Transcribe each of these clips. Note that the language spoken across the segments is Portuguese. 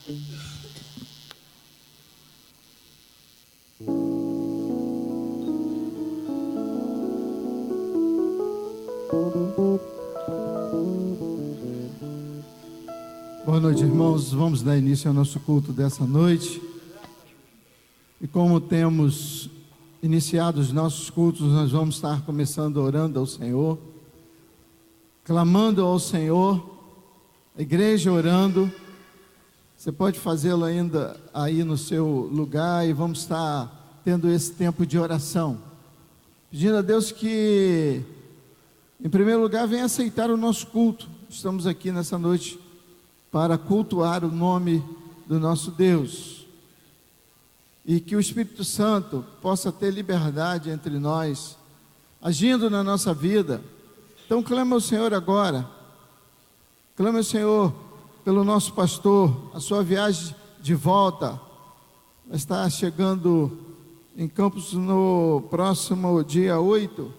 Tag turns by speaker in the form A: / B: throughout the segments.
A: Boa noite, irmãos. Vamos dar início ao nosso culto dessa noite. E como temos iniciado os nossos cultos, nós vamos estar começando orando ao Senhor, clamando ao Senhor, a igreja orando. Você pode fazê-lo ainda aí no seu lugar, e vamos estar tendo esse tempo de oração, pedindo a Deus que, em primeiro lugar, venha aceitar o nosso culto. Estamos aqui nessa noite para cultuar o nome do nosso Deus, e que o Espírito Santo possa ter liberdade entre nós, agindo na nossa vida. Então clama ao Senhor agora, clama ao Senhor pelo nosso pastor. A sua viagem de volta está chegando em Campos no próximo dia 8,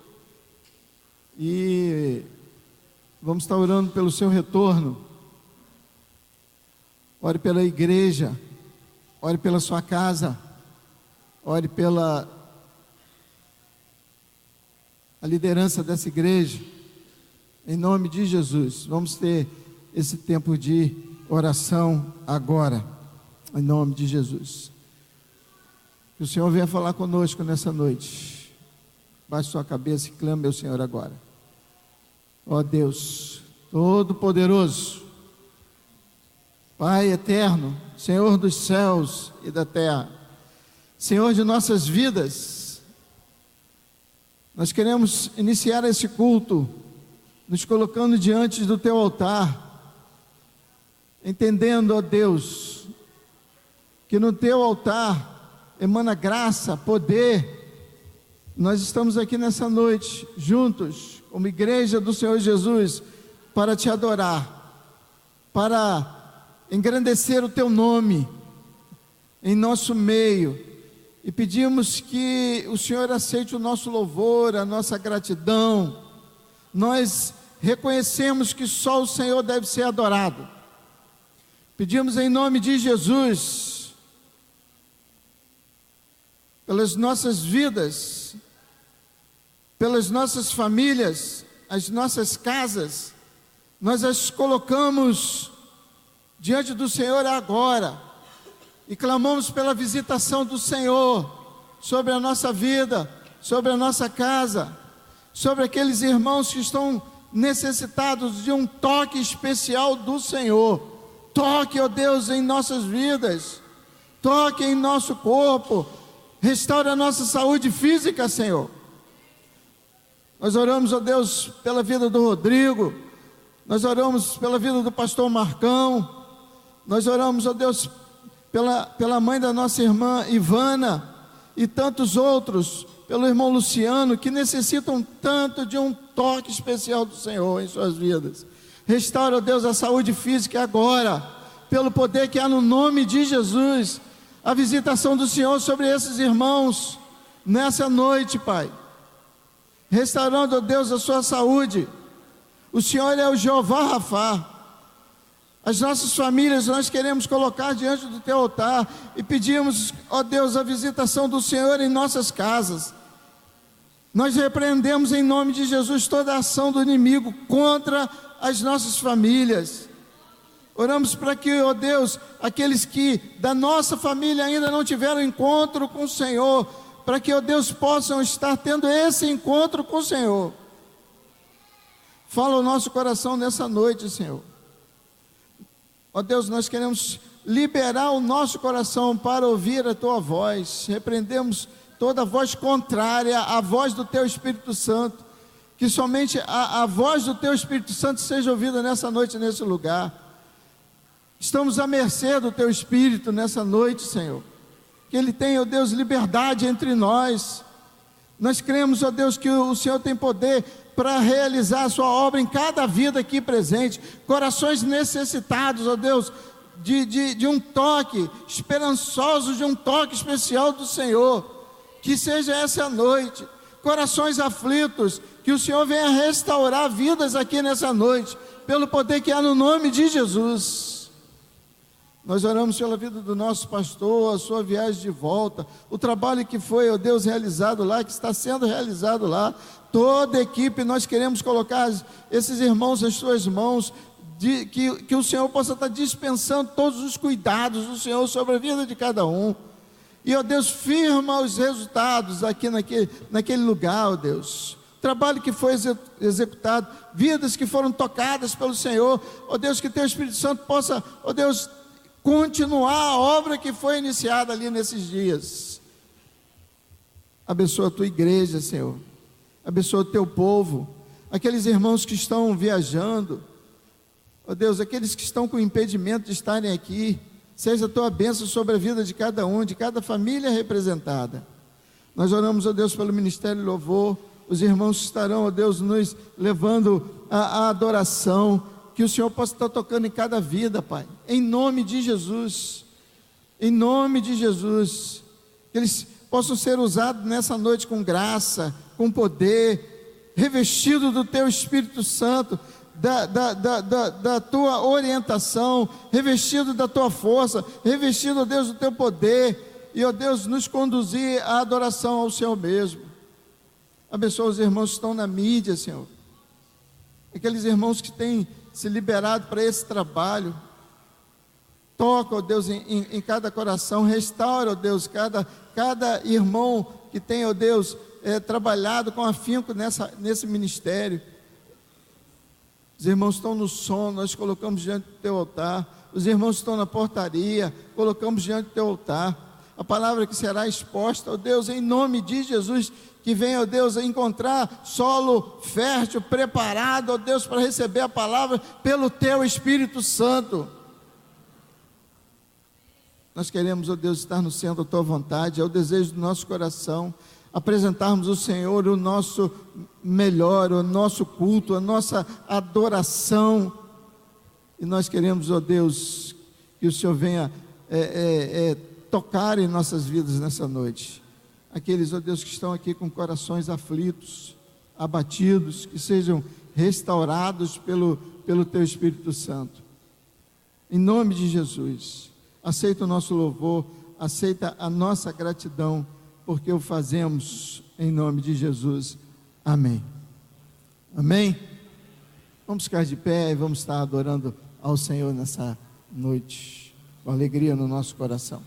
A: e vamos estar orando pelo seu retorno. Ore pela igreja, ore pela sua casa, ore pela a liderança dessa igreja, em nome de Jesus. Vamos ter esse tempo de oração agora, em nome de Jesus. Que o Senhor venha falar conosco nessa noite. Baixe sua cabeça e clame ao Senhor agora. Ó Deus Todo-Poderoso, Pai eterno, Senhor dos céus e da terra, Senhor de nossas vidas, nós queremos iniciar esse culto nos colocando diante do Teu altar, entendendo, ó Deus, que no Teu altar emana graça, poder. Nós estamos aqui nessa noite, juntos, como igreja do Senhor Jesus, para Te adorar, para engrandecer o Teu nome em nosso meio, e pedimos que o Senhor aceite o nosso louvor, a nossa gratidão. Nós reconhecemos que só o Senhor deve ser adorado. Pedimos em nome de Jesus, pelas nossas vidas, pelas nossas famílias, as nossas casas, nós as colocamos diante do Senhor agora, e clamamos pela visitação do Senhor sobre a nossa vida, sobre a nossa casa, sobre aqueles irmãos que estão necessitados de um toque especial do Senhor. Toque, ó Deus, em nossas vidas, toque em nosso corpo, restaure a nossa saúde física, Senhor. Nós oramos, ó Deus, pela vida do Rodrigo, nós oramos pela vida do pastor Marcão, nós oramos, ó Deus, pela mãe da nossa irmã Ivana, e tantos outros, pelo irmão Luciano, que necessitam tanto de um toque especial do Senhor em suas vidas. Restaura, ó Deus, a saúde física agora, pelo poder que há no nome de Jesus, a visitação do Senhor sobre esses irmãos, nessa noite, Pai, restaurando, ó Deus, a sua saúde. O Senhor é o Jeová Rafá. As nossas famílias nós queremos colocar diante do Teu altar, e pedimos, ó Deus, a visitação do Senhor em nossas casas. Nós repreendemos em nome de Jesus toda a ação do inimigo contra as nossas famílias. Oramos para que, ó Deus, aqueles que da nossa família ainda não tiveram encontro com o Senhor, para que, ó Deus, possam estar tendo esse encontro com o Senhor. Fala o nosso coração nessa noite, Senhor. Ó Deus, nós queremos liberar o nosso coração para ouvir a Tua voz. Repreendemos toda voz contrária à voz do Teu Espírito Santo. Que somente a voz do Teu Espírito Santo seja ouvida nessa noite, nesse lugar. Estamos à mercê do Teu Espírito nessa noite, Senhor. Que Ele tenha, ó Deus, liberdade entre nós. Nós cremos, ó Deus, que o Senhor tem poder para realizar a sua obra em cada vida aqui presente. Corações necessitados, ó Deus, de um toque, esperançosos de um toque especial do Senhor. Que seja essa noite. Corações aflitos, que o Senhor venha restaurar vidas aqui nessa noite, pelo poder que há no nome de Jesus. Nós oramos pela vida do nosso pastor, a sua viagem de volta, o trabalho que foi, ó Deus, realizado lá, que está sendo realizado lá. Toda a equipe, nós queremos colocar esses irmãos nas suas mãos, que o Senhor possa estar dispensando todos os cuidados do Senhor sobre a vida de cada um. E, ó Deus, firma os resultados aqui naquele lugar, ó Deus. Trabalho que foi executado, vidas que foram tocadas pelo Senhor, ó Deus, que Teu Espírito Santo possa, ó Deus, continuar a obra que foi iniciada ali nesses dias. Abençoa a Tua igreja, Senhor. Abençoa o Teu povo, aqueles irmãos que estão viajando, ó Deus, aqueles que estão com impedimento de estarem aqui. Seja a Tua bênção sobre a vida de cada um, de cada família representada. Nós oramos, ó Deus, pelo Ministério Louvor, os irmãos que estarão, ó Deus, nos levando à adoração, que o Senhor possa estar tocando em cada vida, Pai, em nome de Jesus, que eles possam ser usados nessa noite com graça, com poder, revestido do Teu Espírito Santo, da Tua orientação, revestido da Tua força, revestido, ó Deus, do Teu poder, e, ó Deus, nos conduzir à adoração ao Senhor mesmo. Abençoa os irmãos que estão na mídia, Senhor, aqueles irmãos que têm se liberado para esse trabalho. Toca, ó Deus, em cada coração, restaura, ó Deus, cada irmão que tem, ó Deus, trabalhado com afinco nesse ministério. Os irmãos estão no som, nós colocamos diante do Teu altar. Os irmãos estão na portaria, colocamos diante do Teu altar. A palavra que será exposta, ó Deus, em nome de Jesus, que venha, ó Deus, a encontrar solo fértil, preparado, ó Deus, para receber a palavra pelo Teu Espírito Santo. Nós queremos, ó Deus, estar no centro da Tua vontade, é o desejo do nosso coração, apresentarmos ao Senhor o nosso melhor, o nosso culto, a nossa adoração, e nós queremos, ó Deus, que o Senhor venha tocar em nossas vidas nessa noite. Aqueles, ó Deus, que estão aqui com corações aflitos, abatidos, que sejam restaurados pelo Teu Espírito Santo, em nome de Jesus. Aceita o nosso louvor, aceita a nossa gratidão, porque o fazemos em nome de Jesus. Amém. Amém? Vamos ficar de pé e vamos estar adorando ao Senhor nessa noite, com alegria no nosso coração.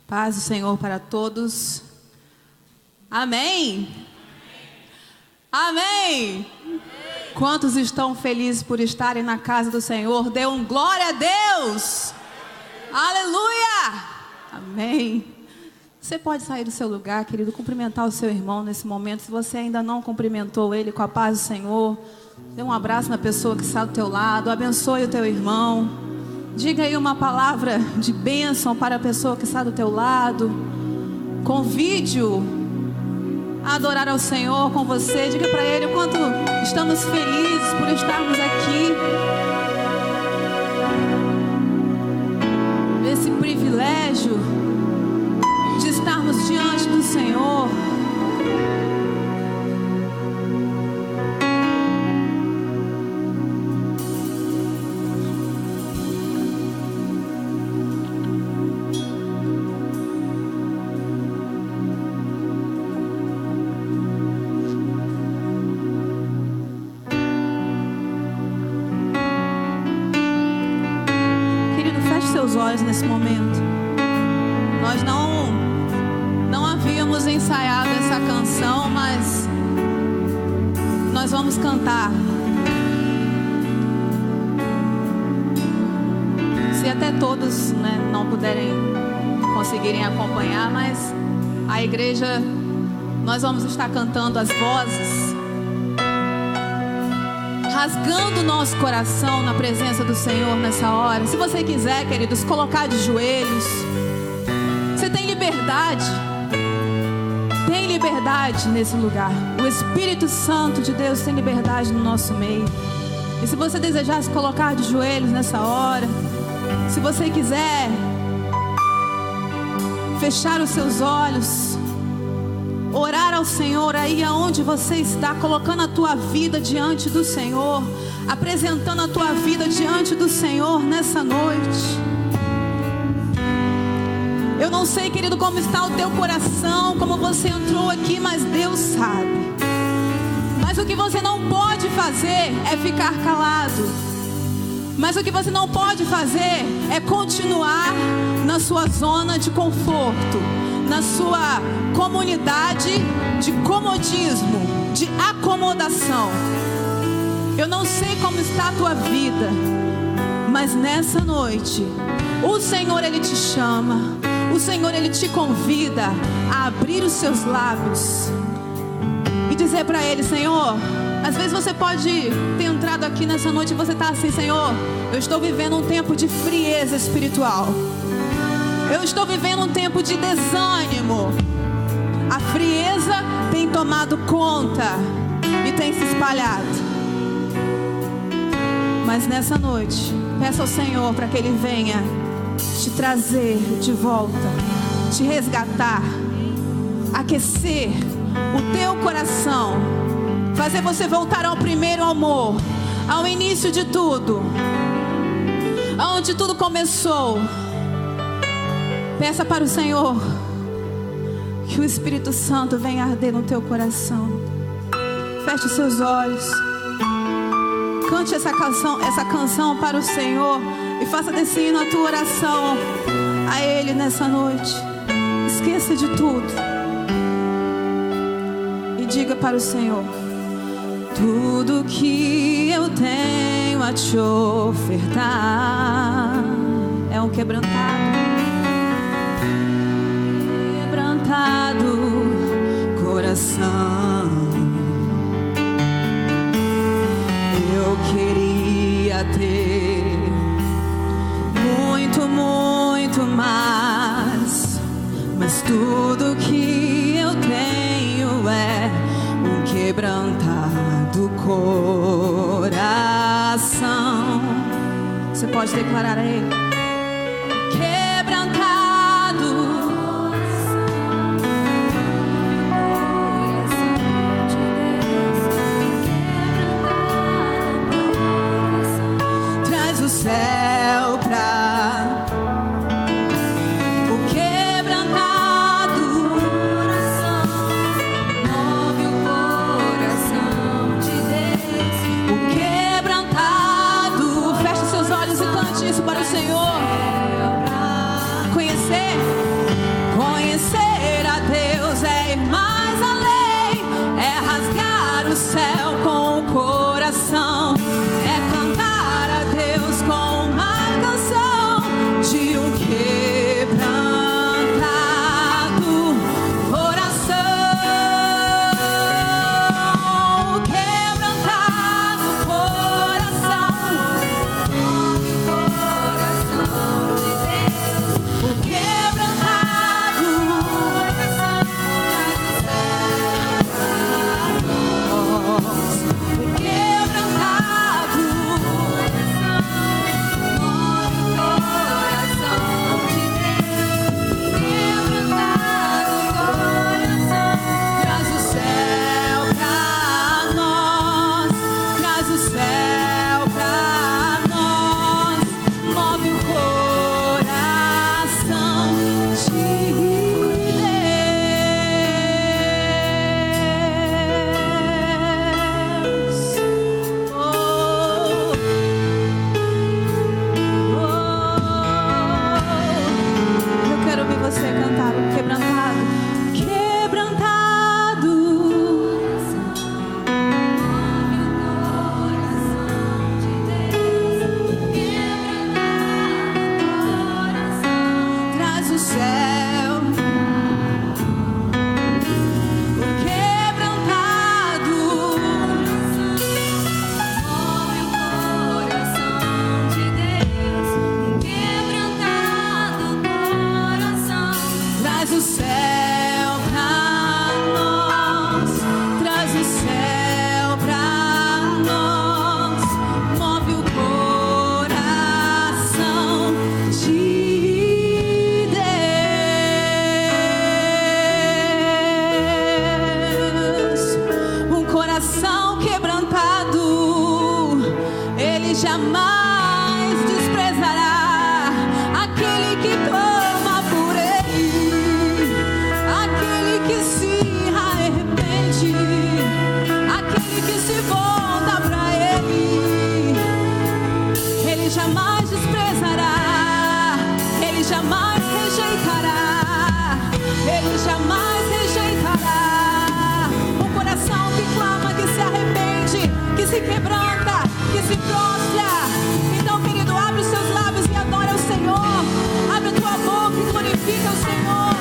B: Paz do Senhor para todos. Amém. Amém. Quantos estão felizes por estarem na casa do Senhor? Dê um glória a Deus. Aleluia. Amém. Você pode sair do seu lugar, querido, cumprimentar o seu irmão nesse momento. Se você ainda não cumprimentou ele com a paz do Senhor, dê um abraço na pessoa que está do teu lado, abençoe o teu irmão. Diga aí uma palavra de bênção para a pessoa que está do teu lado. Convide-o a adorar ao Senhor com você. Diga para Ele o quanto estamos felizes por estarmos aqui. Esse privilégio de estarmos diante do Senhor. Olhos nesse momento. Nós não havíamos ensaiado essa canção, mas nós vamos cantar. Se até todos, não conseguirem acompanhar, mas a igreja, nós vamos estar cantando as vozes, rasgando o nosso coração na presença do Senhor nessa hora. Se você quiser, queridos, colocar de joelhos, você tem liberdade nesse lugar. O Espírito Santo de Deus tem liberdade no nosso meio. E se você desejar se colocar de joelhos nessa hora, se você quiser fechar os seus olhos, orar ao Senhor aí aonde você está, colocando a tua vida diante do Senhor, apresentando a tua vida diante do Senhor nessa noite. Eu não sei, querido, como está o teu coração, como você entrou aqui, mas Deus sabe. Mas o que você não pode fazer é ficar calado. Mas o que você não pode fazer é continuar na sua zona de conforto, na sua comunidade de comodismo, de acomodação. Eu não sei como está a tua vida, mas nessa noite o Senhor, Ele te chama, o Senhor, Ele te convida a abrir os seus lábios e dizer para Ele: Senhor, às vezes você pode ter entrado aqui nessa noite e você está assim: Senhor, eu estou vivendo um tempo de frieza espiritual. Eu estou vivendo um tempo de desânimo. A frieza tem tomado conta e tem se espalhado. Mas nessa noite, peça ao Senhor para que Ele venha te trazer de volta, te resgatar, aquecer o teu coração, fazer você voltar ao primeiro amor, ao início de tudo, aonde tudo começou. Peça para o Senhor que o Espírito Santo venha arder no teu coração. Feche os seus olhos, cante essa canção para o Senhor e faça desse hino a tua oração a Ele nessa noite. Esqueça de tudo e diga para o Senhor: tudo que eu tenho a te ofertar é um quebrantado coração. Eu queria ter muito, muito mais, mas tudo que eu tenho é um quebrantado coração. Você pode declarar a Ele: céu pra o quebrantado coração, move o coração de Deus. O quebrantado, feche seus olhos e cante isso para o Senhor. Ele jamais desprezará aquele que clama por Ele, aquele que se arrepende, aquele que se volta para Ele. Ele jamais desprezará, Ele jamais rejeitará, Ele jamais rejeitará. Um coração que clama, que se arrepende, que se quebranta, que se prostra. Então, querido, abre os seus lábios e adora o Senhor. Abre a tua boca e glorifica o Senhor.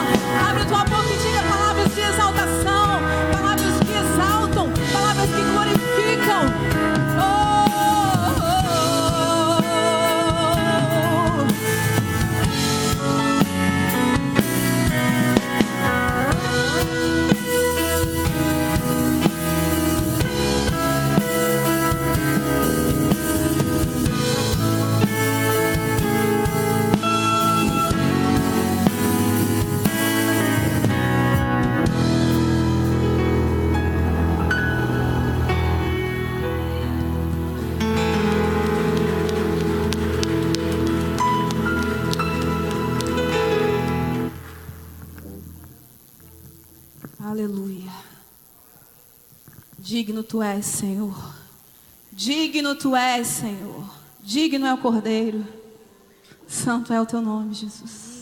B: Abre a tua boca e diga palavras de exaltação, palavras que exaltam, palavras que glorificam. Aleluia. Digno tu és, Senhor. Digno tu és, Senhor. Digno é o Cordeiro. Santo é o teu nome, Jesus.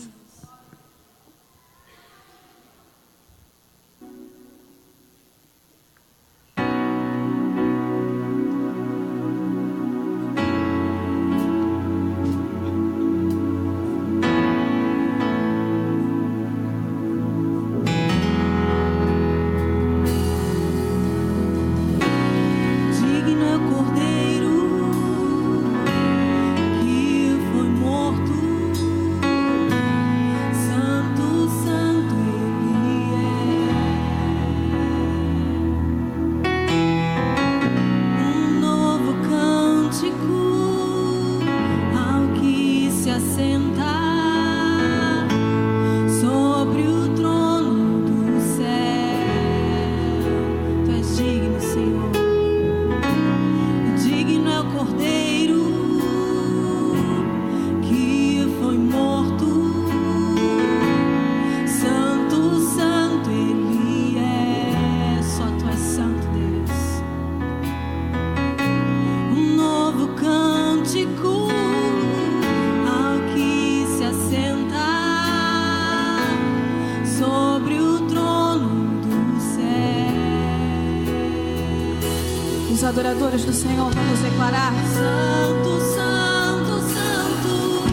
B: Os adoradores do Senhor, vamos declarar: Santo, Santo, Santo,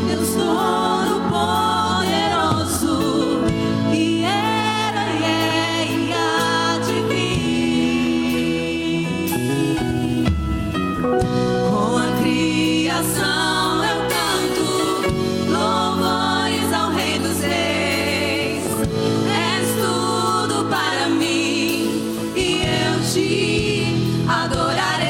B: Deus Todo-Poderoso, que era e é e há de vir. Com a criação eu canto louvores ao Rei dos Reis. És tudo para mim e eu te adorarei.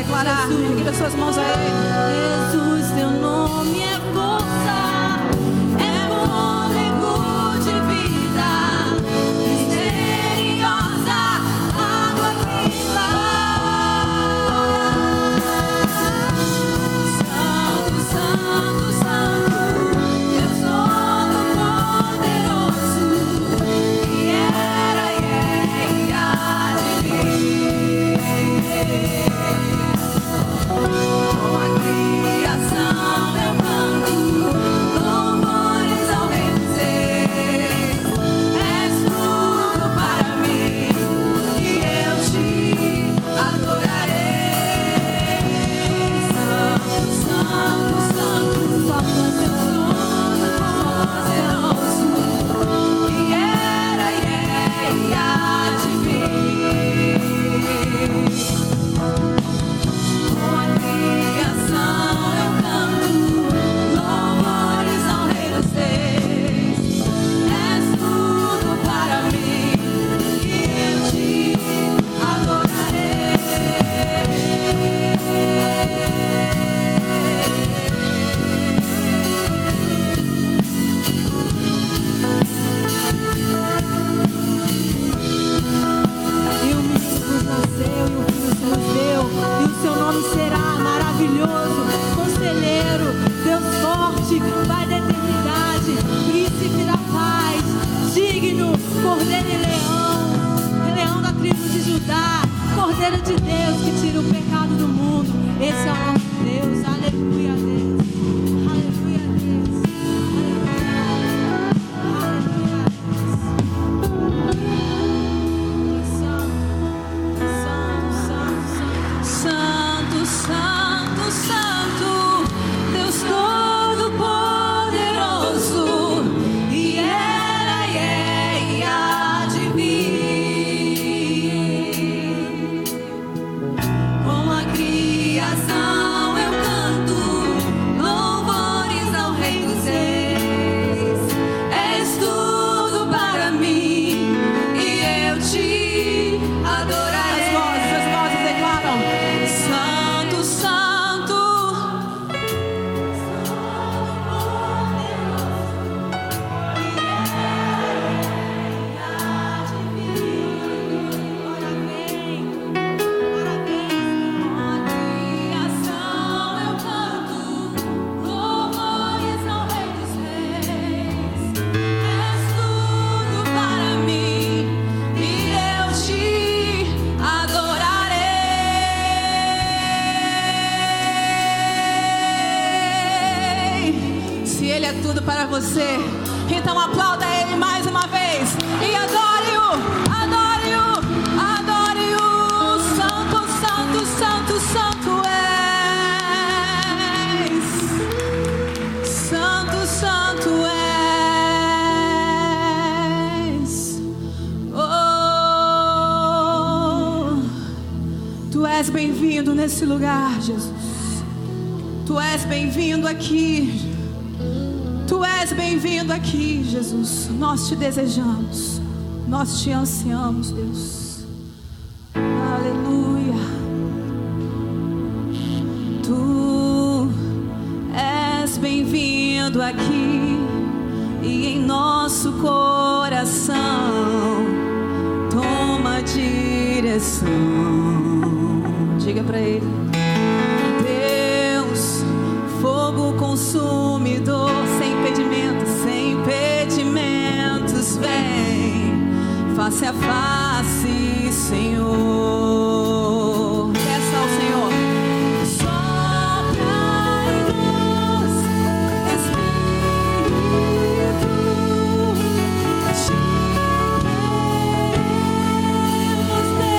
B: declarar. Ergue as suas mãos a Ele.
C: Jesus, teu nome é força, é fôlego de vida, misteriosa água viva. Santo, Santo, Santo, Deus Todo-Poderoso, que era e há de vir. Com a criação eu canto louvores ao Rei dos Reis. És tudo para mim e eu te adorarei. Santo, Santo, Santo, Deus Todo-Poderoso, que era e há de vir. Com a criação eu canto louvores ao Rei dos Reis. És tudo para mim e eu te adorarei. E o menino vos nasceu, e o filho se nos deu, e o seu nome será maravilhoso, conselheiro, Deus forte, Pai da eternidade, príncipe da paz, digno, cordeiro e leão da tribo de Judá, cordeiro de Deus que tira o pecado do mundo. Esse é o nosso Deus. Aleluia a Deus, aleluia a Deus, aleluia a Deus. Santo, Santo, Santo, Santo, Santo, Deus Todo-Poderoso, e era e há de vir. Com a criação eu canto louvores ao Rei dos Reis. És tudo para mim e eu te adorarei.
B: As vozes declaram.
C: Santo, Santo, ora vem, com a criação eu canto louvores ao Rei dos Reis. És tudo para mim e eu te adorarei.
B: Se Ele é tudo para você, então aplauda Ele mais uma vez e adore-o, adore-o, adore-o. Santo, Santo, Santo, Santo és. Santo, Santo és. Oh, Tu és bem-vindo nesse lugar, Jesus. Tu és bem-vindo aqui. Tu és bem-vindo aqui, Jesus. Nós te desejamos. Nós te ansiamos, Deus. Aleluia. Tu és bem-vindo aqui e em nosso coração. Toma a direção. Diga para Ele. Deus, fogo consumidor, sem impedimentos, vem, face a face, Senhor. Peça ao Senhor. Sopra em nós, Espírito, te queremos ver.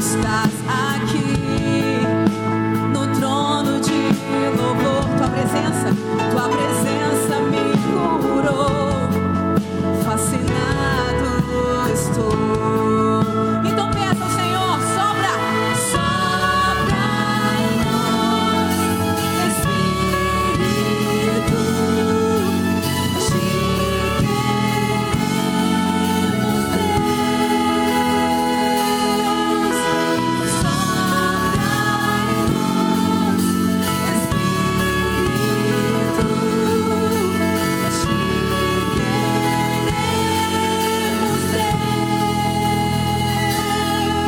B: estás aqui no trono de louvor. Tua presença me curou, fascinado estou. Então peça ao Senhor, sopra em nós, Espírito, te queremos, Deus. Sopra em nós, Espírito, te queremos,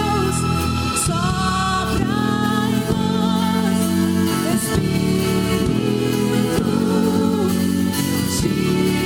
B: Deus. Sopra em nós, Espírito, te queremos,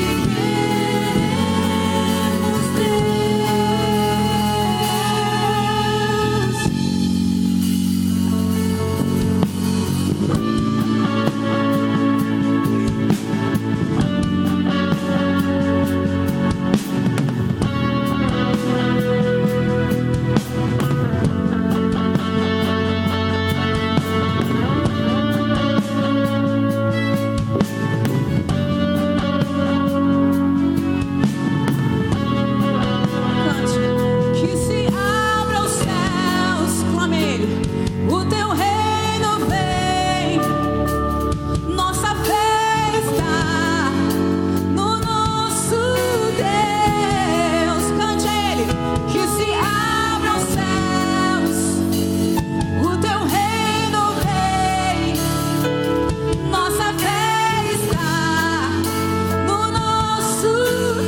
B: Cante. Que se abra os céus, clame Ele. O teu reino vem, nossa fé está no nosso Deus. Cante a Ele. Que se abra os céus, o teu reino vem, nossa fé está no nosso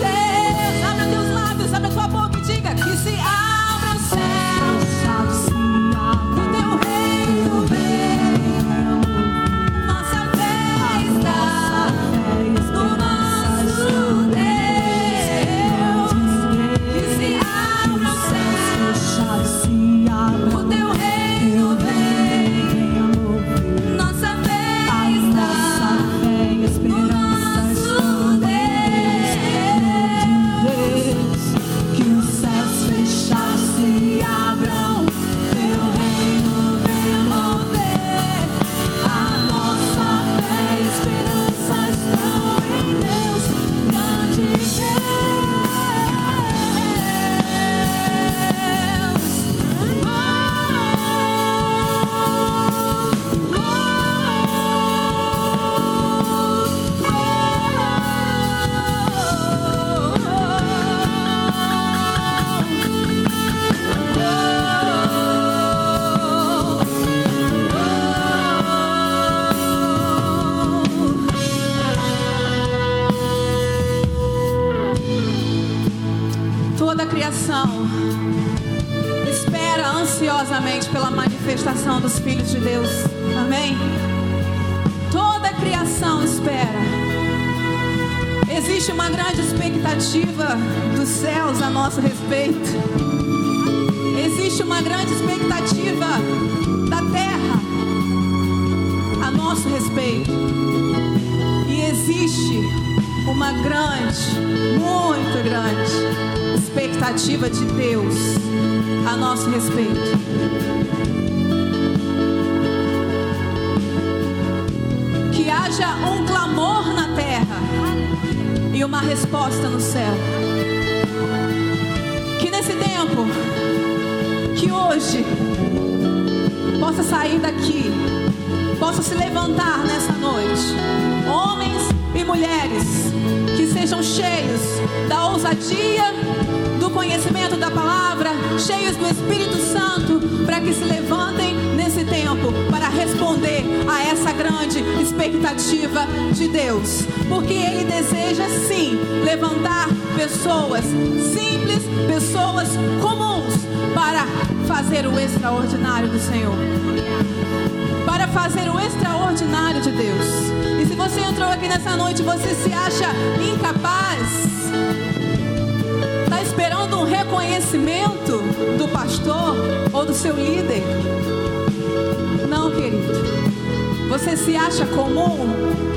B: Deus. Abre teus lábios, abre a tua boca e diga: que se abra os céus, o teu reino vem, nossa fé está no nosso Deus. Que se abra os céus, o teu reino vem, nossa fé está no nosso Deus.
C: Que os céus fechados se abram, teu reino venha mover. A nossa fé e esperança estão em Deus, grande
B: Toda a criação espera ansiosamente pela manifestação dos filhos de Deus. Amém? Toda a criação espera. Existe uma grande expectativa dos céus a nosso respeito. Existe uma grande expectativa da terra a nosso respeito. E existe uma grande, muito grande expectativa de Deus a nosso respeito. Que haja um clamor na terra e uma resposta no céu. Que nesse tempo, que hoje possa sair daqui, possa se levantar nessa noite, homens e mulheres que sejam cheios da ousadia, do conhecimento da palavra, cheios do Espírito Santo, para que se levantem nesse tempo para responder a essa grande expectativa de Deus, porque Ele deseja sim levantar pessoas simples, pessoas comuns, para fazer o extraordinário do Senhor, para fazer o extraordinário de Deus. E se você entrou aqui nessa noite, você se acha incapaz, está esperando um reconhecimento do pastor ou do seu líder? Não, querido. Você se acha comum,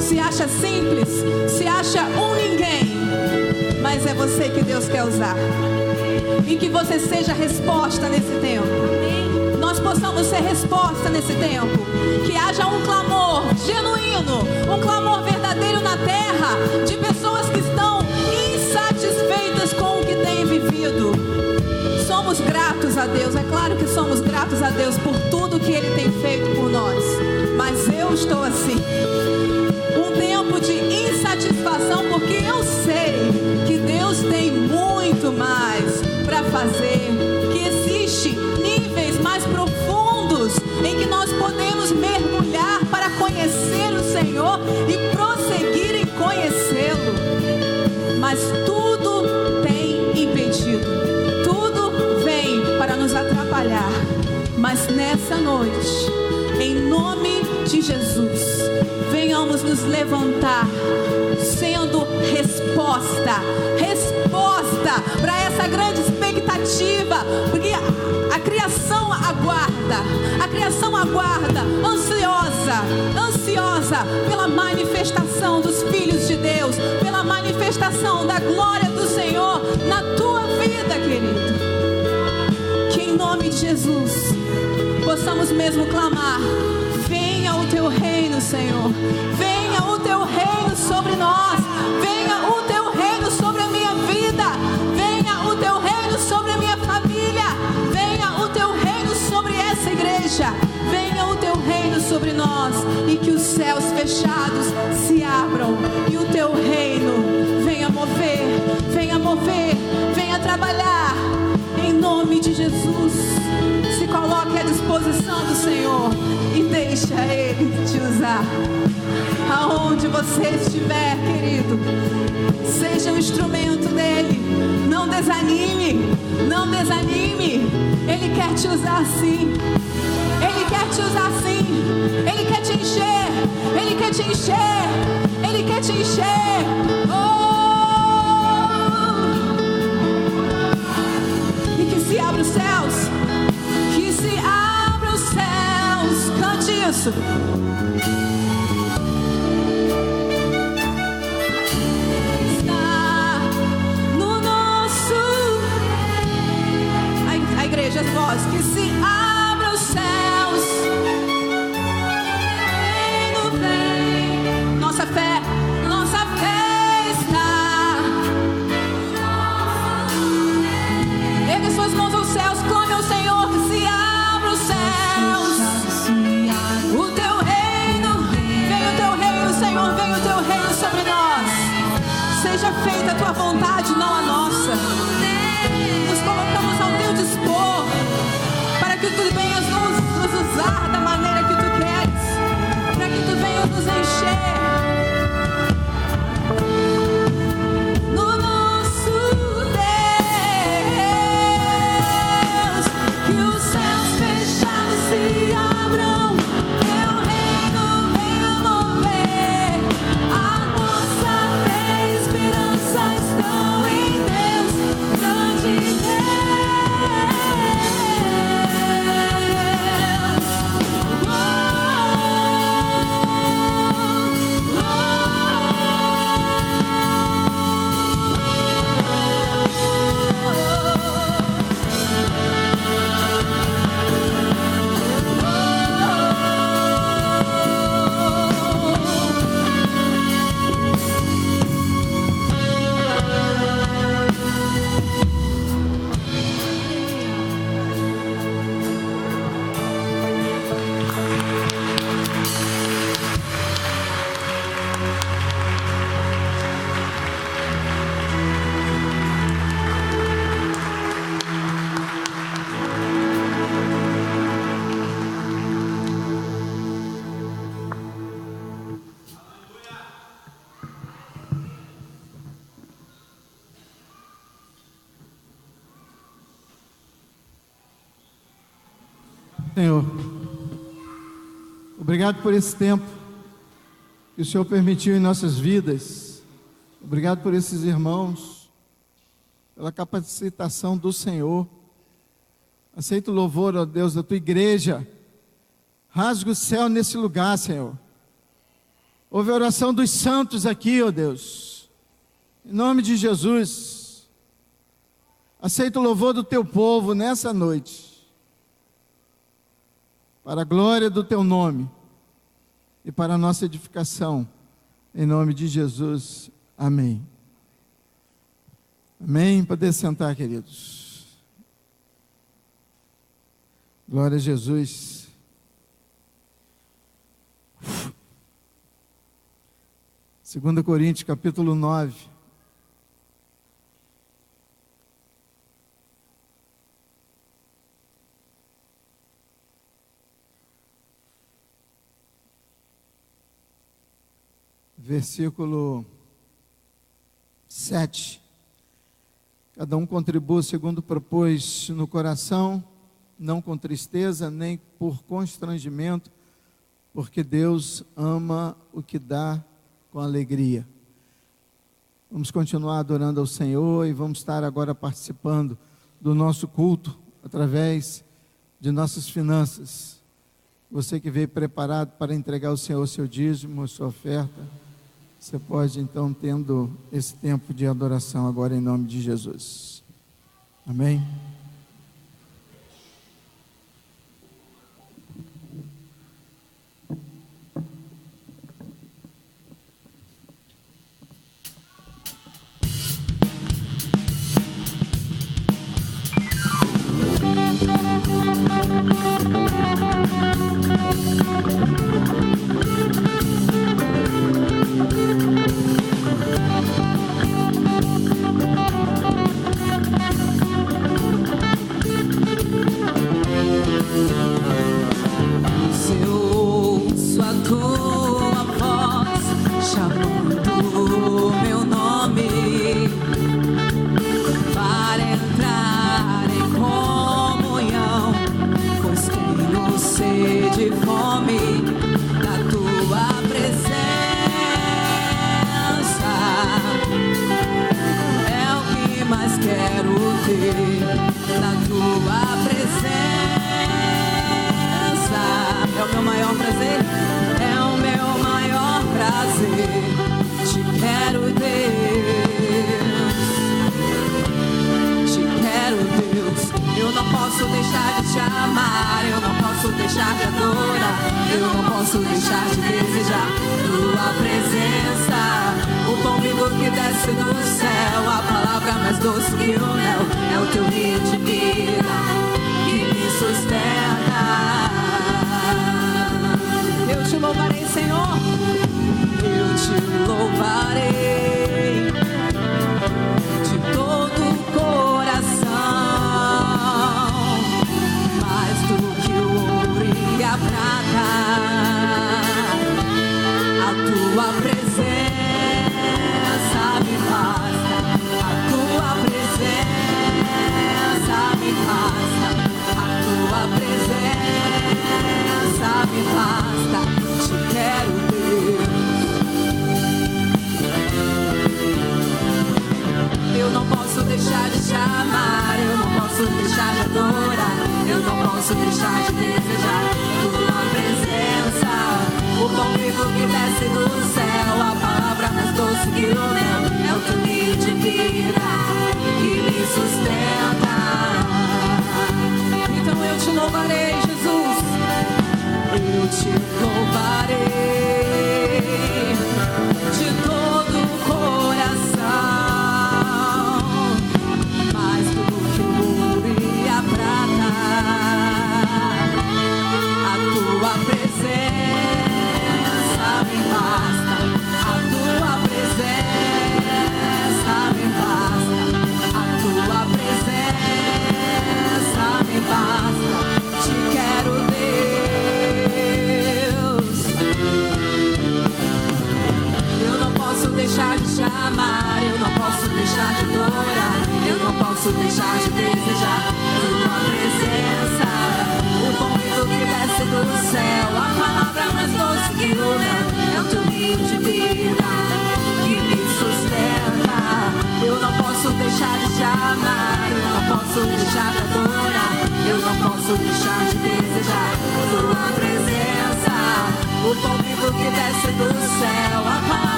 B: se acha simples, se acha um ninguém, mas é você que Deus quer usar. E que você seja resposta nesse tempo. possamos ser resposta nesse tempo. Que haja um clamor genuíno, um clamor verdadeiro na terra, de pessoas que estão insatisfeitas com o que têm vivido. Somos gratos a Deus, é claro que somos gratos a Deus por tudo que Ele tem feito por nós. Mas eu estou assim, um tempo de insatisfação, porque eu sei que Deus tem muito mais para fazer, que existe níveis mais profundos em que nós podemos mergulhar para conhecer o Senhor e prosseguir em conhecê-lo. Mas tudo tem impedido, tudo vem para nos atrapalhar. Mas nessa noite, em nome de Jesus, venhamos nos levantar sendo resposta para essa grande expectativa, porque a criação aguarda, ansiosa pela manifestação dos filhos de Deus, pela manifestação da glória do Senhor na tua vida, querido. Que em nome de Jesus possamos mesmo clamar: venha o teu reino, Senhor, venha o teu reino sobre nós, venha o teu reino sobre a minha vida, venha o teu reino sobre a minha família, venha o teu reino sobre essa igreja, venha o teu reino sobre nós, e que os céus fechados se abram e o teu reino venha mover, venha trabalhar. Em nome de Jesus, se coloque à disposição do Senhor e deixa Ele te usar. Aonde você estiver, querido, seja um instrumento dEle. Não desanime. Ele quer te usar sim. Ele quer te usar sim. Ele quer te encher. Ele quer te encher. Ele quer te encher. E que se abra os céus. Que se abra os céus. Cante isso. Está no nosso. A igreja, as vozes. Que se abra os céus. Vem. Nossa fé está. Ergue suas mãos aos céus, clame ao Senhor, que se abra os céus. O teu reino, Senhor, vem o teu reino sobre nós. Seja feita a tua vontade, não a nossa. Nos colocamos ao teu dispor, para que tu venhas nos usar da maneira que tu queres, para que tu venhas nos encher. No nosso Deus, que os céus fechados se abram, teu reino venha mover. A nossa esperança está em Deus, grande Deus.
A: Senhor, obrigado por esse tempo que o Senhor permitiu em nossas vidas. Obrigado por esses irmãos, pela capacitação do Senhor. Aceita o louvor, ó Deus, da tua igreja. Rasga o céu nesse lugar, Senhor. Ouve a oração dos santos aqui, ó Deus. Em nome de Jesus. Aceita o louvor do teu povo nessa noite. para a glória do teu nome e para a nossa edificação, em nome de Jesus, amém. Amém, poder sentar, queridos. Glória a Jesus. Segunda Coríntios, capítulo 9. Versículo 7. Cada um contribua segundo propôs no coração, não com tristeza, nem por constrangimento, porque Deus ama o que dá com alegria. Vamos continuar adorando ao Senhor e vamos estar agora participando do nosso culto através de nossas finanças. Você que veio preparado para entregar ao Senhor o seu dízimo, a sua oferta, você pode então tendo esse tempo de adoração agora em nome de Jesus. Amém?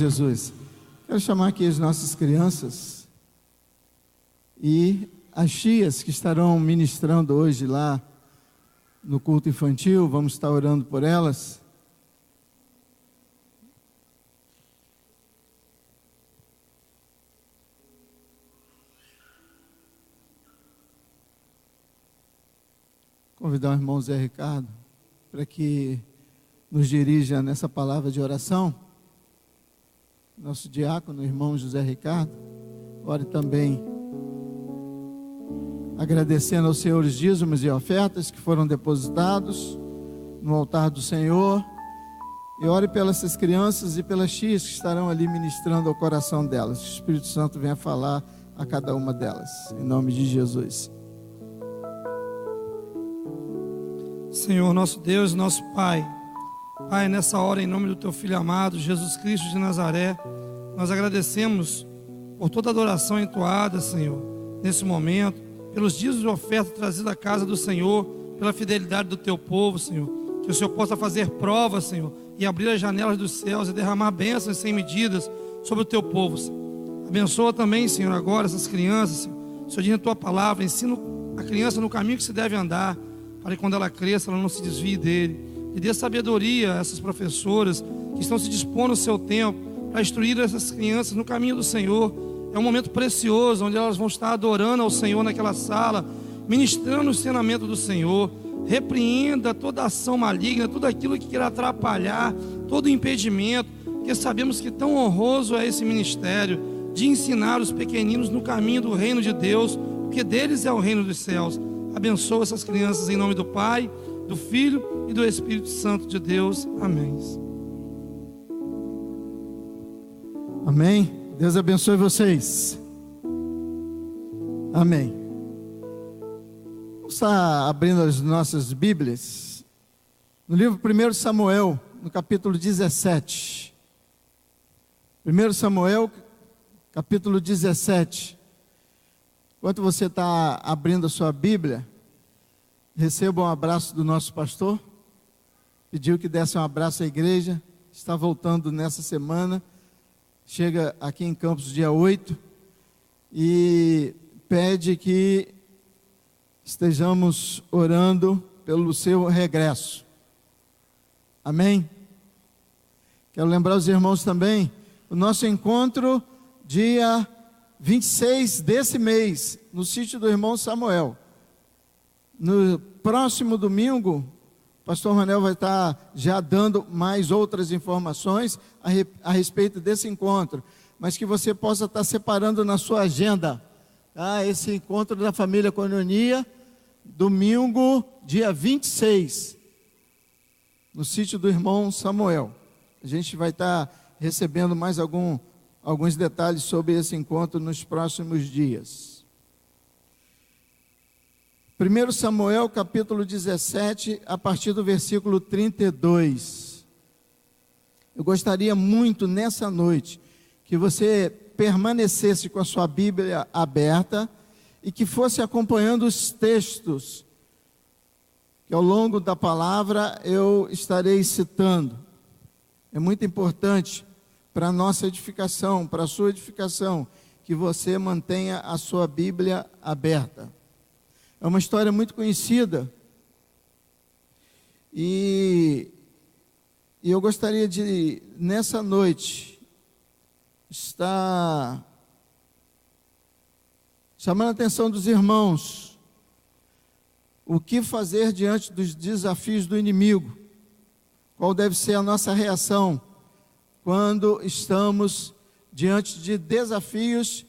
A: Jesus. Quero chamar aqui as nossas crianças e as tias que estarão ministrando hoje lá no culto infantil. Vamos estar orando por elas. Convidar o irmão Zé Ricardo para que nos dirija nessa palavra de oração. Nosso diácono, o irmão José Ricardo. Ore também agradecendo aos Senhor os dízimos e ofertas que foram depositados no altar do Senhor. E ore pelas essas crianças e pelas tias que estarão ali ministrando ao coração delas. Que o Espírito Santo venha falar a cada uma delas, em nome de Jesus.
D: Senhor, nosso Deus, nosso Pai, Pai, nessa hora, em nome do Teu Filho amado, Jesus Cristo de Nazaré, nós agradecemos por toda a adoração entoada, Senhor, nesse momento, pelos dias de oferta trazida à casa do Senhor, pela fidelidade do Teu povo, Senhor, que o Senhor possa fazer prova, Senhor, e abrir as janelas dos céus e derramar bênçãos sem medidas sobre o Teu povo, Senhor. Abençoa também, Senhor, agora essas crianças, Senhor. O Senhor diz na Tua palavra, ensina a criança no caminho que se deve andar, para que quando ela cresça, ela não se desvie dele. E dê sabedoria a essas professoras que estão se dispondo o seu tempo para instruir essas crianças no caminho do Senhor. É um momento precioso, onde elas vão estar adorando ao Senhor naquela sala, ministrando o ensinamento do Senhor. Repreenda toda ação maligna, tudo aquilo que queira atrapalhar, todo impedimento, porque sabemos que tão honroso é esse ministério de ensinar os pequeninos no caminho do reino de Deus, porque deles é o reino dos céus. Abençoa essas crianças em nome do Pai, do Filho e do Espírito Santo de Deus. Amém.
A: Amém. Deus abençoe vocês. Amém. Vamos estar abrindo as nossas Bíblias no livro 1 Samuel, no capítulo 17. 1 Samuel, capítulo 17. Enquanto você está abrindo a sua Bíblia, receba um abraço do nosso pastor. Pediu que desse um abraço à igreja. Está voltando nessa semana. Chega aqui em Campos dia 8. E pede que estejamos orando pelo seu regresso. Amém? Quero lembrar os irmãos também, o nosso encontro dia 26 desse mês, no sítio do irmão Samuel. No próximo domingo, o pastor Manel vai estar já dando mais outras informações a respeito desse encontro, mas que você possa estar separando na sua agenda, tá? Esse encontro da família Coinonia, domingo, dia 26, no sítio do irmão Samuel. A gente vai estar recebendo mais alguns detalhes sobre esse encontro nos próximos dias. 1 Samuel capítulo 17, a partir do versículo 32. Eu gostaria muito nessa noite que você permanecesse com a sua Bíblia aberta e que fosse acompanhando os textos que ao longo da palavra eu estarei citando. É muito importante para a nossa edificação, para a sua edificação, que você mantenha a sua Bíblia aberta. É uma história muito conhecida e eu gostaria de, nessa noite, estar chamando a atenção dos irmãos, o que fazer diante dos desafios do inimigo, qual deve ser a nossa reação quando estamos diante de desafios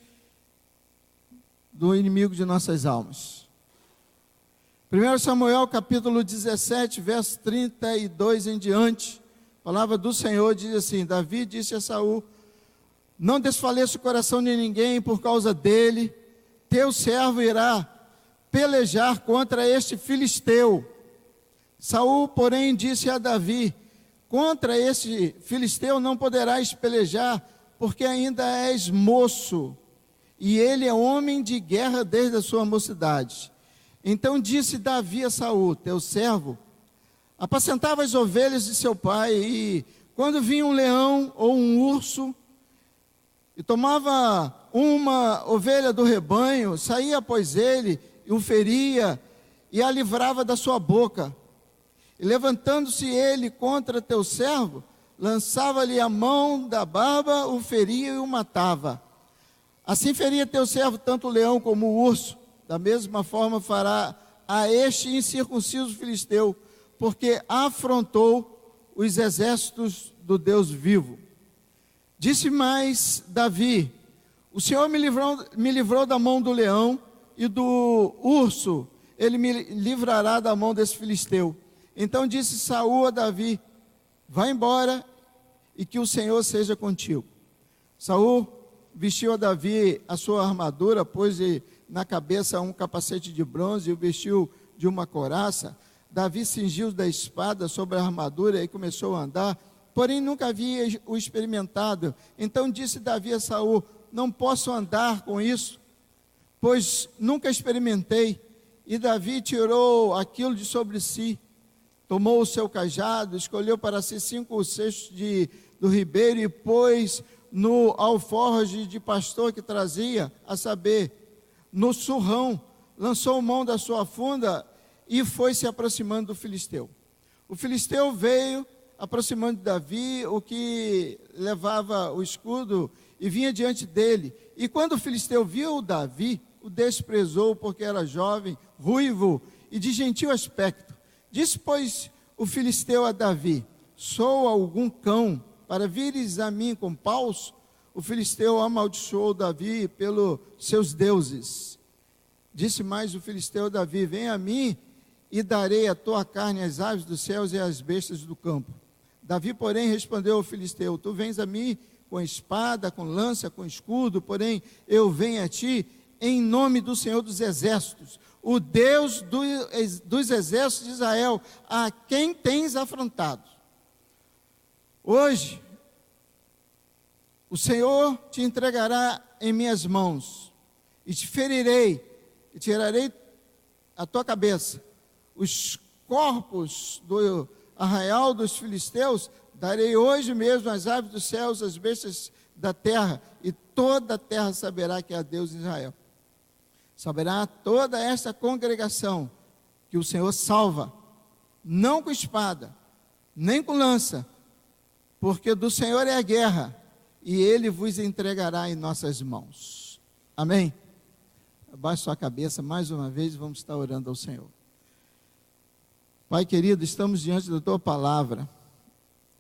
A: do inimigo de nossas almas. 1 Samuel capítulo 17, verso 32 em diante, a palavra do Senhor diz assim: Davi disse a Saul: não desfaleça o coração de ninguém por causa dele, teu servo irá pelejar contra este filisteu. Saul, porém, disse a Davi: contra este filisteu não poderás pelejar, porque ainda és moço, e ele é homem de guerra desde a sua mocidade. Então disse Davi a Saul, teu servo, apacentava as ovelhas de seu pai, e quando vinha um leão ou um urso, e tomava uma ovelha do rebanho, saía após ele, e o feria, e a livrava da sua boca. E levantando-se ele contra teu servo, lançava-lhe a mão da barba, o feria e o matava. Assim feria teu servo tanto o leão como o urso. Da mesma forma fará a este incircunciso filisteu, porque afrontou os exércitos do Deus vivo. Disse mais Davi: o Senhor me livrou da mão do leão e do urso, ele me livrará da mão desse filisteu. Então disse Saul a Davi: vá embora e que o Senhor seja contigo. Saul vestiu a Davi a sua armadura, pôs-lhe na cabeça um capacete de bronze e o vestiu de uma couraça. Davi cingiu da espada sobre a armadura e começou a andar, porém nunca havia o experimentado. Então disse Davi a Saul: não posso andar com isso, pois nunca experimentei. E Davi tirou aquilo de sobre si, tomou o seu cajado, escolheu para si 5 cestos do ribeiro e pôs no alforje de pastor que trazia, a saber, no surrão, lançou mão da sua funda e foi se aproximando do filisteu. O filisteu veio aproximando de Davi, o que levava o escudo, e vinha diante dele. E quando o filisteu viu Davi, o desprezou, porque era jovem, ruivo e de gentil aspecto. Disse, pois, o filisteu a Davi: sou algum cão para vires a mim com paus? O filisteu amaldiçoou Davi pelos seus deuses. Disse mais o filisteu a Davi: vem a mim e darei a tua carne às aves dos céus e às bestas do campo. Davi, porém, respondeu ao filisteu: tu vens a mim com espada, com lança, com escudo, porém eu venho a ti em nome do Senhor dos exércitos, o Deus dos exércitos de Israel, a quem tens afrontado. Hoje, o Senhor te entregará em minhas mãos, e te ferirei, e tirarei a tua cabeça. Os corpos do arraial dos filisteus darei hoje mesmo às aves dos céus, às bestas da terra, e toda a terra saberá que há Deus em Israel. Saberá toda esta congregação que o Senhor salva, não com espada, nem com lança, porque do Senhor é a guerra, e Ele vos entregará em nossas mãos. Amém? Abaixe sua cabeça mais uma vez e vamos estar orando ao Senhor. Pai querido, estamos diante da Tua palavra,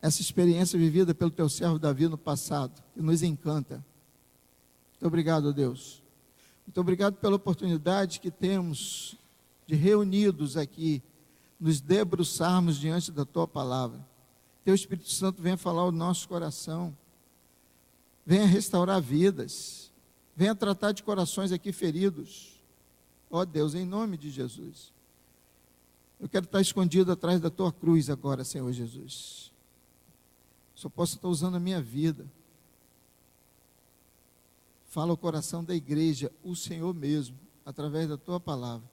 A: essa experiência vivida pelo Teu servo Davi no passado, que nos encanta. Muito obrigado, Deus. Muito obrigado pela oportunidade que temos de reunidos aqui, nos debruçarmos diante da Tua palavra. Teu Espírito Santo venha falar ao nosso coração, venha restaurar vidas, venha tratar de corações aqui feridos. Ó Deus, em nome de Jesus. Eu quero estar escondido atrás da Tua cruz agora, Senhor Jesus. Só posso estar usando a minha vida. Fala o coração da igreja, o Senhor mesmo, através da Tua palavra.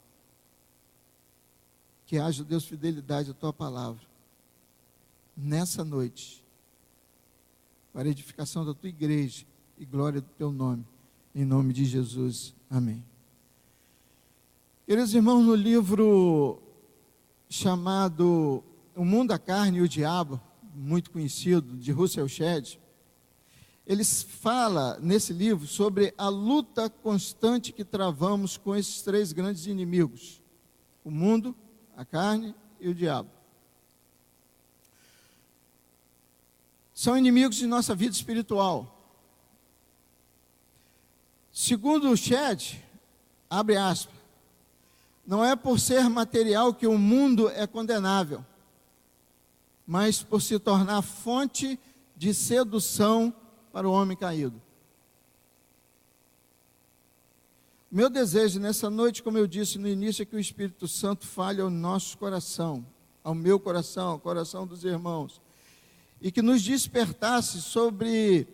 A: Que haja, Deus, fidelidade à Tua palavra. Nessa noite, para a edificação da Tua igreja e glória do Teu nome. Em nome de Jesus. Amém. Queridos irmãos, no livro chamado O Mundo, a Carne e o Diabo, muito conhecido, de Russell Shedd, ele fala nesse livro sobre a luta constante que travamos com esses 3 grandes inimigos: o mundo, a carne e o diabo. São inimigos de nossa vida espiritual. Segundo o Shedd, abre aspas, não é por ser material que o mundo é condenável, mas por se tornar fonte de sedução para o homem caído. Meu desejo nessa noite, como eu disse no início, é que o Espírito Santo fale ao nosso coração, ao meu coração, ao coração dos irmãos, e que nos despertasse sobre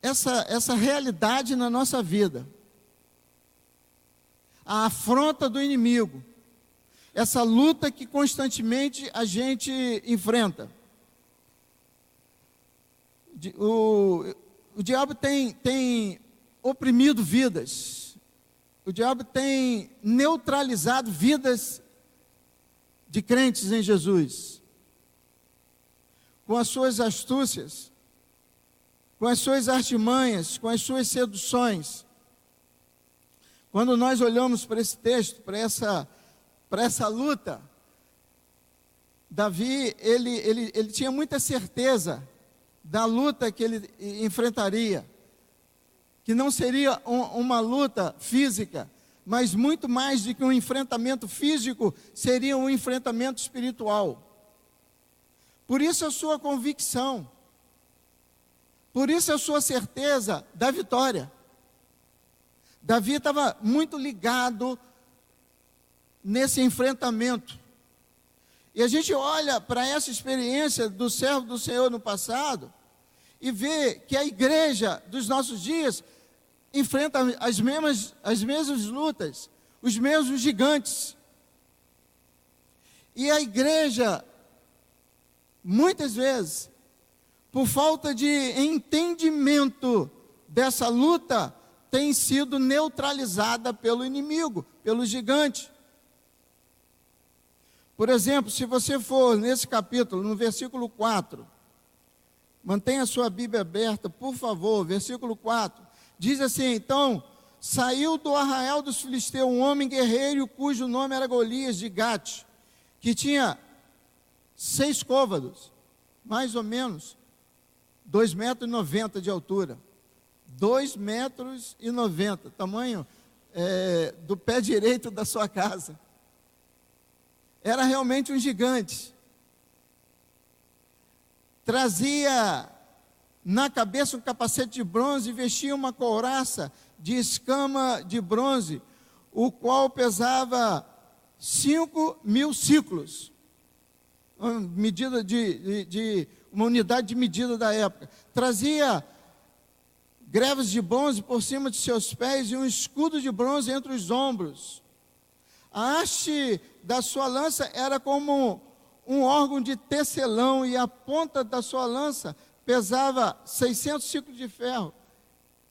A: essa realidade na nossa vida, a afronta do inimigo, essa luta que constantemente a gente enfrenta. o diabo tem oprimido vidas. O diabo tem neutralizado vidas de crentes em Jesus. Com as suas astúcias, com as suas artimanhas, com as suas seduções. Quando nós olhamos para esse texto, para essa luta, Davi, ele tinha muita certeza da luta que ele enfrentaria, que não seria uma luta física, mas muito mais do que um enfrentamento físico, seria um enfrentamento espiritual. Por isso a sua convicção, por isso a sua certeza da vitória. Davi estava muito ligado nesse enfrentamento. E a gente olha para essa experiência do servo do Senhor no passado e vê que a igreja dos nossos dias enfrenta as mesmas lutas, os mesmos gigantes. E a igreja, muitas vezes, por falta de entendimento dessa luta, tem sido neutralizada pelo inimigo, pelo gigante. Por exemplo, se você for nesse capítulo, no versículo 4, mantenha a sua Bíblia aberta, por favor, versículo 4, diz assim: então, saiu do arraial dos filisteus um homem guerreiro, cujo nome era Golias de Gate, que tinha 6 côvados, mais ou menos, 2,90 metros de altura. 2,90 metros, tamanho do pé direito da sua casa. Era realmente um gigante. Trazia na cabeça um capacete de bronze e vestia uma couraça de escama de bronze, o qual pesava 5.000 ciclos, uma medida uma unidade de medida da época. Trazia greves de bronze por cima de seus pés e um escudo de bronze entre os ombros. A haste da sua lança era como um órgão de tecelão e a ponta da sua lança pesava 600 ciclos de ferro.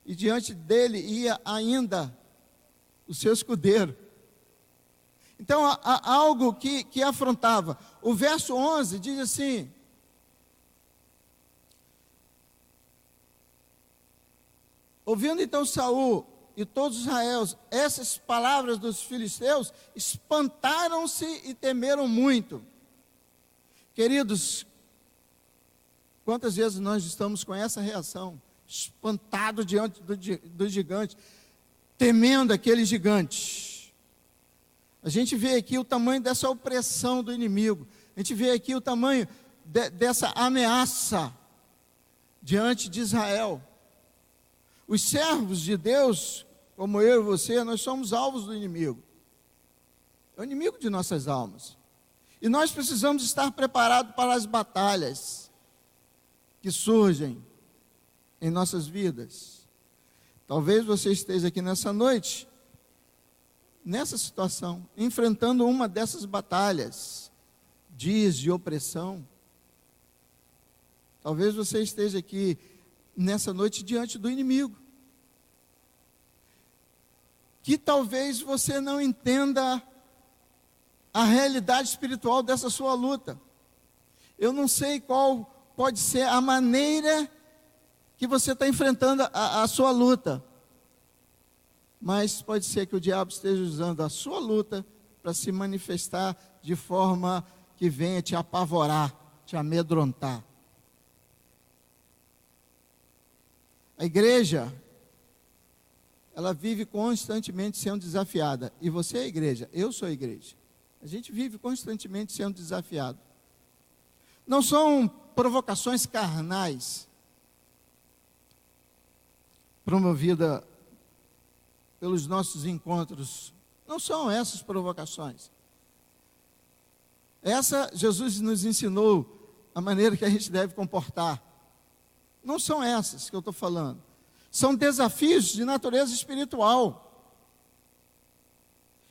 A: E diante dele ia ainda o seu escudeiro. Então, há algo que afrontava. O verso 11 diz assim: ouvindo então Saul e todos os israeus essas palavras dos filisteus, espantaram-se e temeram muito. Queridos, quantas vezes nós estamos com essa reação, espantado diante do gigante, temendo aquele gigante? A gente vê aqui o tamanho dessa opressão do inimigo, a gente vê aqui o tamanho dessa ameaça diante de Israel. Os servos de Deus, como eu e você, nós somos alvos do inimigo. É o inimigo de nossas almas. E nós precisamos estar preparados para as batalhas que surgem em nossas vidas. Talvez você esteja aqui nessa noite, nessa situação, enfrentando uma dessas batalhas, dias de opressão. Talvez você esteja aqui nessa noite diante do inimigo, que talvez você não entenda a realidade espiritual dessa sua luta. Eu não sei qual pode ser a maneira que você está enfrentando a sua luta, mas pode ser que o diabo esteja usando a sua luta para se manifestar de forma que venha te apavorar, te amedrontar. A igreja, ela vive constantemente sendo desafiada. E você é a igreja, eu sou a igreja. A gente vive constantemente sendo desafiado. Não são provocações carnais promovidas pelos nossos encontros. Não são essas provocações. Jesus nos ensinou a maneira que a gente deve comportar. Não são essas que eu estou falando. São desafios de natureza espiritual.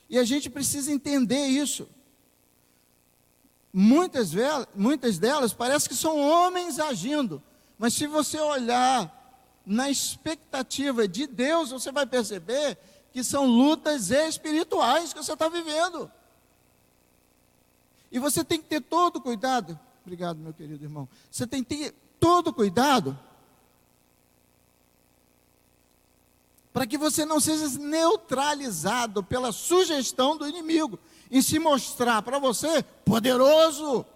A: E a gente precisa entender isso. Muitas delas parece que são homens agindo, Mas se você olhar na expectativa de Deus, você vai perceber que são lutas espirituais que você está vivendo. E você tem que ter todo cuidado. Obrigado, meu querido irmão. Você tem que ter todo cuidado para que você não seja neutralizado pela sugestão do inimigo em se mostrar para você poderoso,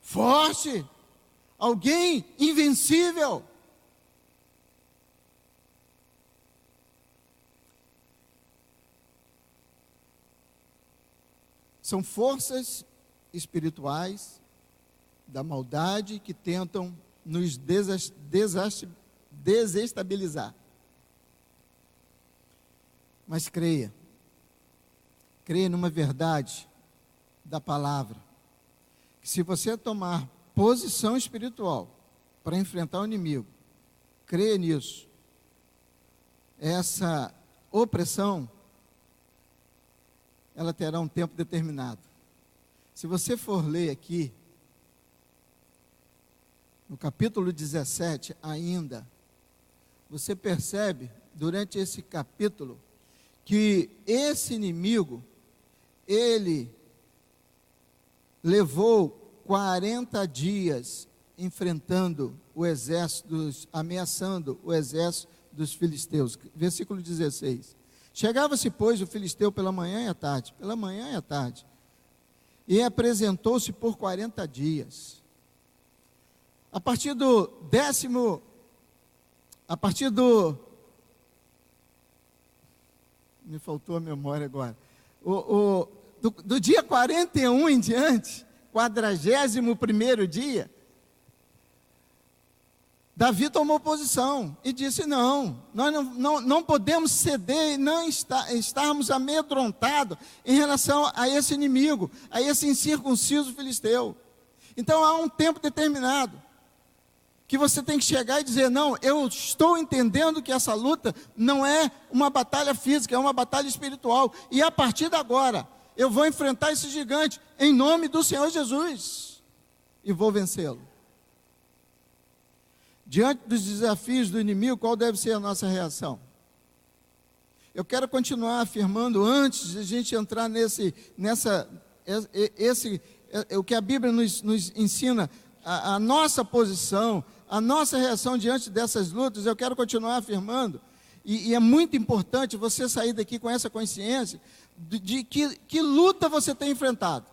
A: forte, alguém invencível. São forças espirituais da maldade que tentam nos desestabilizar. Mas creia numa verdade da palavra, que se você tomar posição espiritual para enfrentar o inimigo, creia nisso, essa opressão, ela terá um tempo determinado. Se você for ler aqui, no capítulo 17 ainda, você percebe, durante esse capítulo, que esse inimigo, ele levou 40 dias enfrentando o exército, ameaçando o exército dos filisteus. Versículo 16. Chegava-se, pois, o filisteu pela manhã e à tarde, e apresentou-se por 40 dias. A partir do me faltou a memória agora, do dia 41 em diante, 41º dia, Davi tomou posição e disse: nós não podemos ceder e não estarmos amedrontados em relação a esse inimigo, a esse incircunciso filisteu. Então há um tempo determinado que você tem que chegar e dizer: não, eu estou entendendo que essa luta não é uma batalha física, é uma batalha espiritual, e a partir de agora eu vou enfrentar esse gigante em nome do Senhor Jesus e vou vencê-lo. Diante dos desafios do inimigo, qual deve ser a nossa reação? Eu quero continuar afirmando, antes de a gente entrar o que a Bíblia nos ensina, a nossa posição, a nossa reação diante dessas lutas. Eu quero continuar afirmando, e é muito importante você sair daqui com essa consciência, de que luta você tem enfrentado.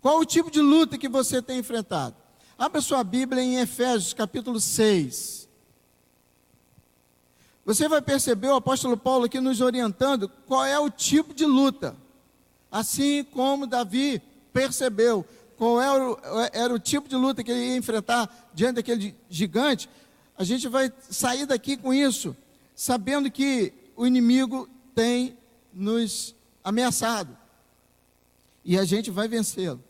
A: Qual o tipo de luta que você tem enfrentado? Abra sua Bíblia em Efésios capítulo 6. Você vai perceber o apóstolo Paulo aqui nos orientando qual é o tipo de luta. Assim como Davi percebeu qual era o tipo de luta que ele ia enfrentar diante daquele gigante, a gente vai sair daqui com isso, sabendo que o inimigo tem nos ameaçado. E a gente vai vencê-lo,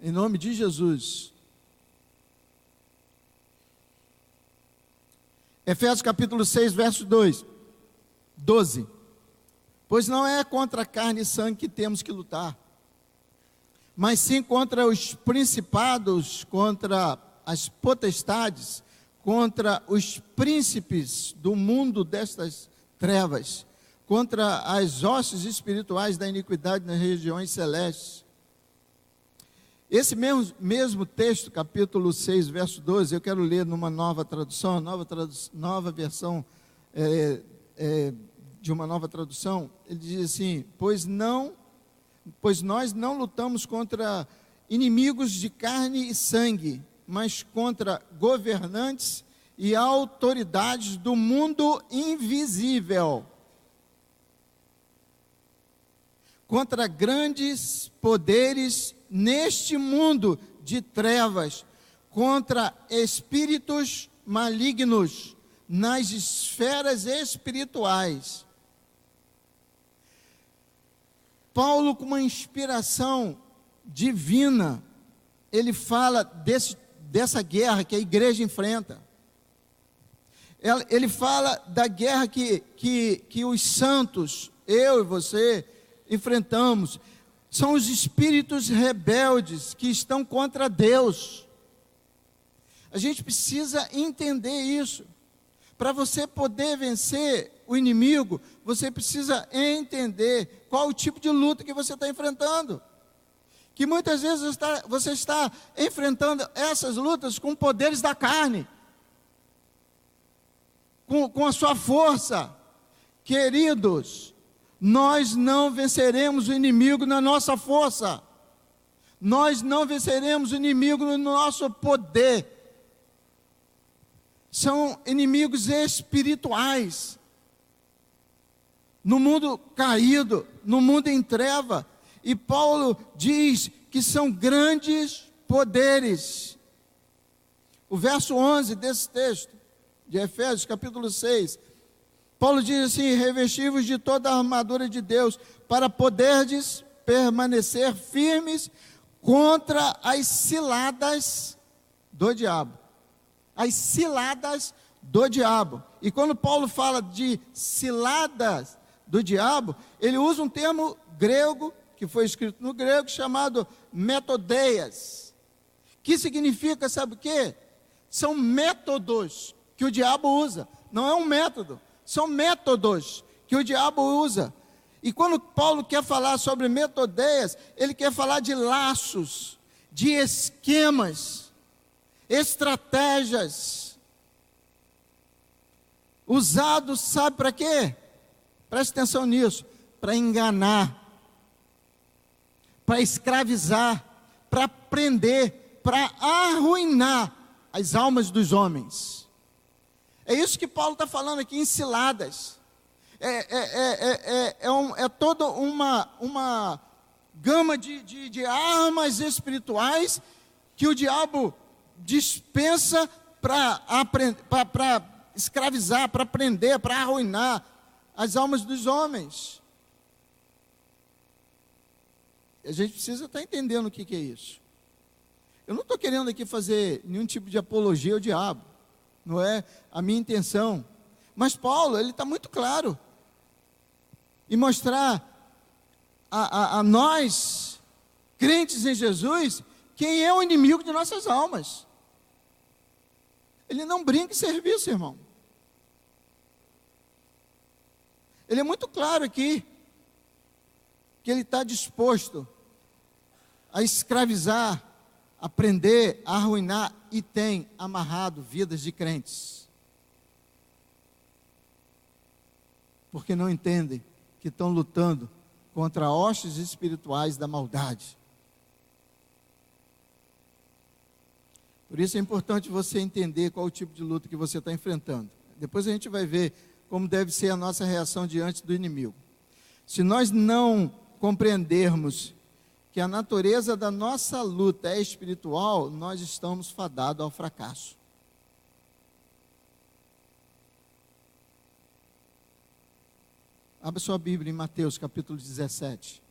A: em nome de Jesus. Efésios capítulo 6, verso 12. Pois não é contra carne e sangue que temos que lutar, mas sim contra os principados, contra as potestades, contra os príncipes do mundo destas trevas, contra as hostes espirituais da iniquidade nas regiões celestes. Esse mesmo texto, capítulo 6, verso 12, eu quero ler numa nova tradução, nova versão de uma nova tradução. Ele diz assim: pois nós não lutamos contra inimigos de carne e sangue, mas contra governantes e autoridades do mundo invisível, contra grandes poderes neste mundo de trevas, contra espíritos malignos nas esferas espirituais. Paulo, com uma inspiração divina, ele fala dessa guerra que a igreja enfrenta. Ele fala da guerra que os santos, eu e você, enfrentamos. São os espíritos rebeldes que estão contra Deus. A gente precisa entender isso. Para você poder vencer o inimigo, você precisa entender qual o tipo de luta que você está enfrentando. Que muitas vezes você está enfrentando essas lutas com poderes da carne, com a sua força. Queridos, nós não venceremos o inimigo na nossa força. Nós não venceremos o inimigo no nosso poder. São inimigos espirituais. No mundo caído, no mundo em treva. E Paulo diz que são grandes poderes. O verso 11 desse texto, de Efésios, capítulo 6. Paulo diz assim: revesti-vos de toda a armadura de Deus, para poderdes permanecer firmes contra as ciladas do diabo. As ciladas do diabo. E quando Paulo fala de ciladas do diabo, ele usa um termo grego, que foi escrito no grego, chamado metodeias, que significa, sabe o quê? São métodos que o diabo usa. Não é um método, são métodos que o diabo usa. E quando Paulo quer falar sobre metodeias, ele quer falar de laços, de esquemas, estratégias, usados, sabe para quê? Preste atenção nisso, para enganar, para escravizar, para prender, para arruinar as almas dos homens. É isso que Paulo está falando aqui em ciladas. É toda uma gama de armas espirituais que o diabo dispensa para escravizar, para prender, para arruinar as almas dos homens. A gente precisa estar entendendo o que é isso. Eu não estou querendo aqui fazer nenhum tipo de apologia ao diabo, não é a minha intenção. Mas Paulo, ele está muito claro em mostrar a nós, crentes em Jesus, quem é o inimigo de nossas almas. Ele não brinca em serviço, irmão. Ele é muito claro aqui, que ele está disposto a escravizar, a prender, a arruinar, e tem amarrado vidas de crentes. Porque não entendem que estão lutando contra hostes espirituais da maldade. Por isso é importante você entender qual o tipo de luta que você está enfrentando. Depois a gente vai ver como deve ser a nossa reação diante do inimigo. Se nós não compreendermos que a natureza da nossa luta é espiritual, nós estamos fadados ao fracasso. Abra sua Bíblia em Mateus capítulo 17.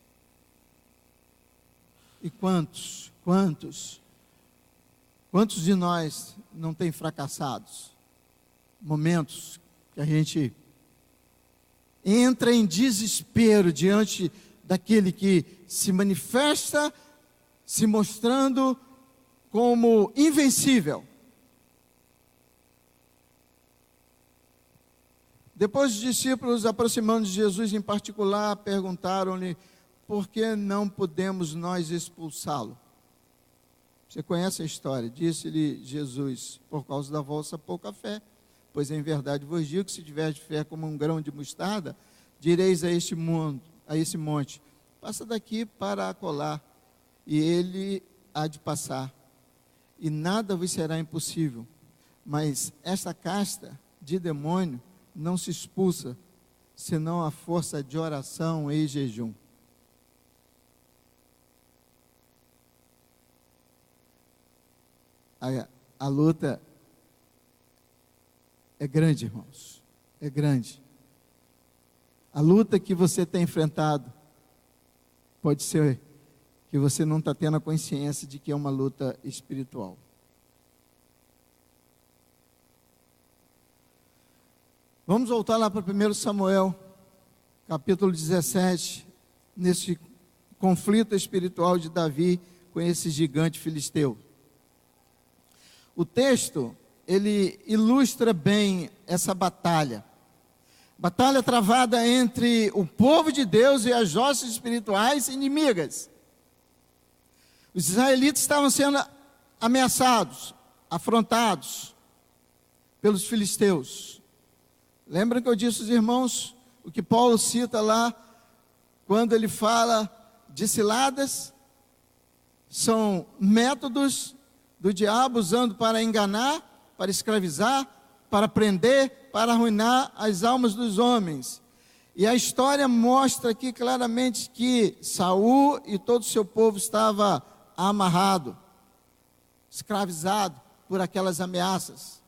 A: E quantos de nós não tem fracassados? Momentos que a gente entra em desespero diante daquele que se manifesta, se mostrando como invencível. Depois os discípulos, aproximando de Jesus em particular, perguntaram-lhe: por que não podemos nós expulsá-lo? Você conhece a história? Disse-lhe Jesus: por causa da vossa pouca fé. Pois em verdade vos digo que se tiverdes fé como um grão de mostarda, direis a esse monte: passa daqui para acolá, e ele há de passar, e nada vos será impossível. Mas esta casta de demônio não se expulsa, senão a força de oração e jejum. A luta é grande, irmãos, é grande. A luta que você tem enfrentado, pode ser que você não está tendo a consciência de que é uma luta espiritual. Vamos voltar lá para 1 Samuel, capítulo 17, nesse conflito espiritual de Davi com esse gigante filisteu. o texto, ele ilustra bem essa batalha. Batalha travada entre o povo de Deus e as hostes espirituais inimigas. Os israelitas estavam sendo ameaçados, afrontados pelos filisteus. Lembram que eu disse aos irmãos o que Paulo cita lá, quando ele fala de ciladas? São métodos do diabo usando para enganar, para escravizar, para prender, para arruinar as almas dos homens. E a história mostra aqui claramente que Saul e todo o seu povo estava amarrado, escravizado por aquelas ameaças.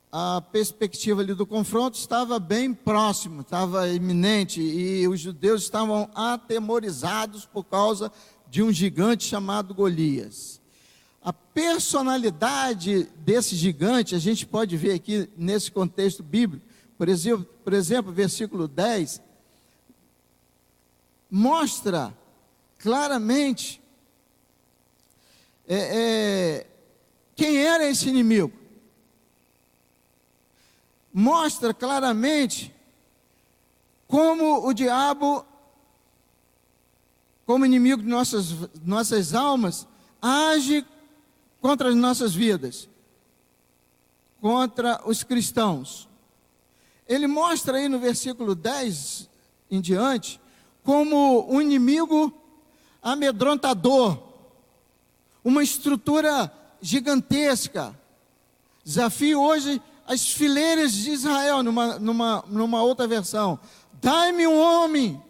A: A perspectiva ali do confronto estava bem próximo, estava iminente, e os judeus estavam atemorizados por causa de um gigante chamado Golias. A personalidade desse gigante, a gente pode ver aqui nesse contexto bíblico, por exemplo, versículo 10, mostra claramente quem era esse inimigo. Mostra claramente como o diabo, como inimigo de nossas almas, age contra as nossas vidas, contra os cristãos. Ele mostra aí no versículo 10 em diante, como um inimigo amedrontador, uma estrutura gigantesca. Desafio hoje as fileiras de Israel, numa outra versão: dai-me um homem,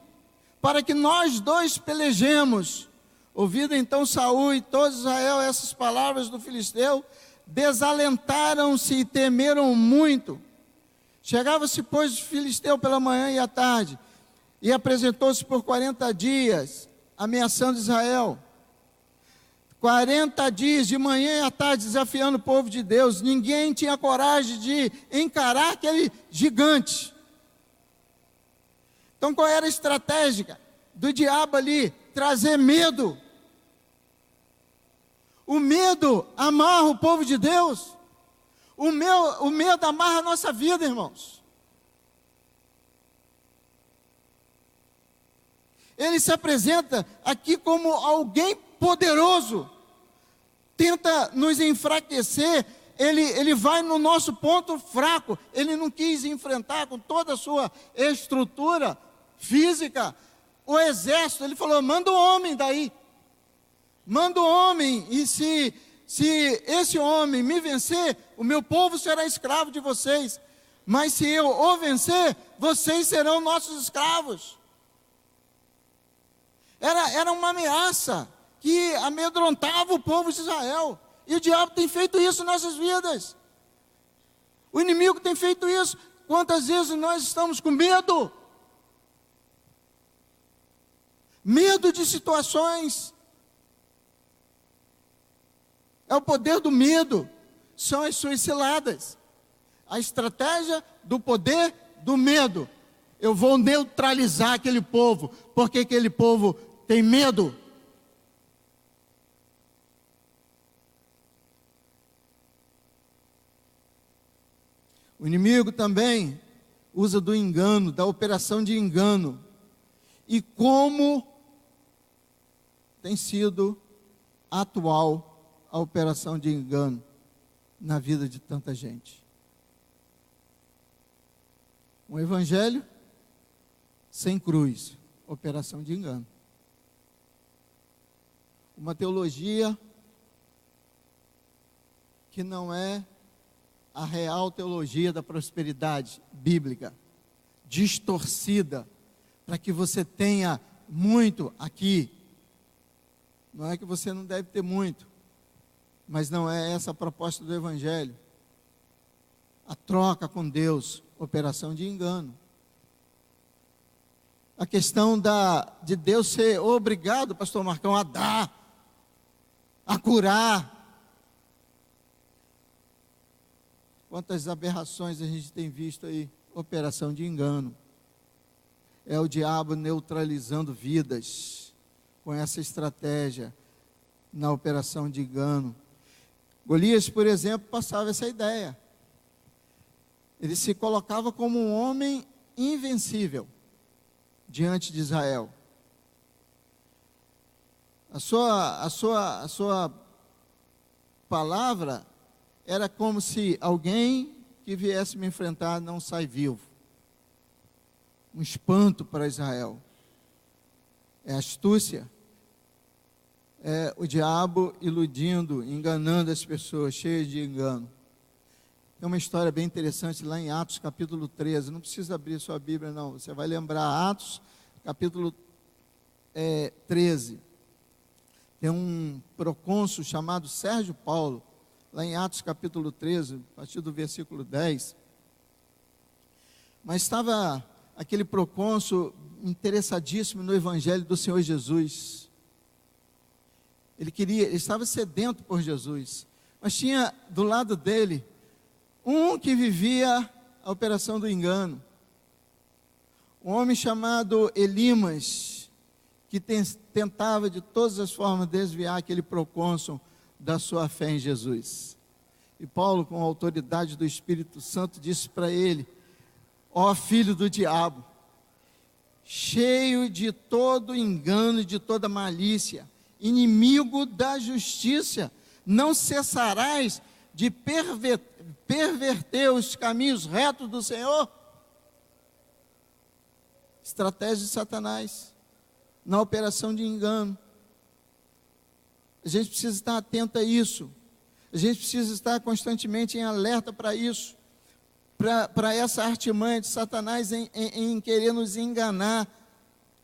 A: para que nós dois pelejemos. Ouvido então Saul e todo Israel essas palavras do filisteu, desalentaram-se e temeram muito. Chegava-se, pois, o filisteu pela manhã e à tarde, e apresentou-se por 40 dias, ameaçando Israel. 40 dias, de manhã e à tarde, desafiando o povo de Deus. Ninguém tinha coragem de encarar aquele gigante. Então, qual era a estratégia do diabo ali? Trazer medo. O medo amarra o povo de Deus. O medo amarra a nossa vida, irmãos. Ele se apresenta aqui como alguém poderoso. Tenta nos enfraquecer. Ele vai no nosso ponto fraco. Ele não quis enfrentar com toda a sua estrutura física o exército. Ele falou: manda um homem daí. Manda um homem, e se esse homem me vencer, o meu povo será escravo de vocês. Mas se eu o vencer, vocês serão nossos escravos. Era uma ameaça que amedrontava o povo de Israel. E o diabo tem feito isso em nossas vidas. O inimigo tem feito isso. Quantas vezes nós estamos com medo? Medo de situações. É o poder do medo. São as suas ciladas. A estratégia do poder do medo. Eu vou neutralizar aquele povo, porque aquele povo tem medo. O inimigo também usa do engano, da operação de engano. E como tem sido atual a operação de engano na vida de tanta gente. Um evangelho sem cruz, operação de engano. Uma teologia que não é a real teologia da prosperidade bíblica, distorcida, para que você tenha muito aqui. Não é que você não deve ter muito, mas não é essa a proposta do evangelho. A troca com Deus, operação de engano. A questão de Deus ser obrigado, pastor Marcão, a dar, a curar. Quantas aberrações a gente tem visto aí, operação de engano. É o diabo neutralizando vidas com essa estratégia. na operação de engano. Golias, por exemplo, passava essa ideia. Ele se colocava como um homem invencível diante de Israel. A sua palavra era como se alguém que viesse me enfrentar não sai vivo. Um espanto para Israel. É astúcia. É o diabo iludindo, enganando as pessoas, cheias de engano. Tem uma história bem interessante lá em Atos capítulo 13. Não precisa abrir sua Bíblia não. Você vai lembrar Atos capítulo 13. Tem um procônsul chamado Sérgio Paulo, lá em Atos capítulo 13, a partir do versículo 10. Mas estava aquele procônsul interessadíssimo no Evangelho do Senhor Jesus. Ele estava sedento por Jesus. Mas tinha do lado dele um que vivia a operação do engano. Um homem chamado Elimas, que tentava de todas as formas desviar aquele procônsul da sua fé em Jesus. E Paulo, com a autoridade do Espírito Santo, disse para ele: ó filho do diabo, cheio de todo engano e de toda malícia, inimigo da justiça, não cessarás de perverter os caminhos retos do Senhor? Estratégia de Satanás na operação de engano. A gente precisa estar atento a isso. A gente precisa estar constantemente em alerta para isso, para essa artimanha de Satanás em querer nos enganar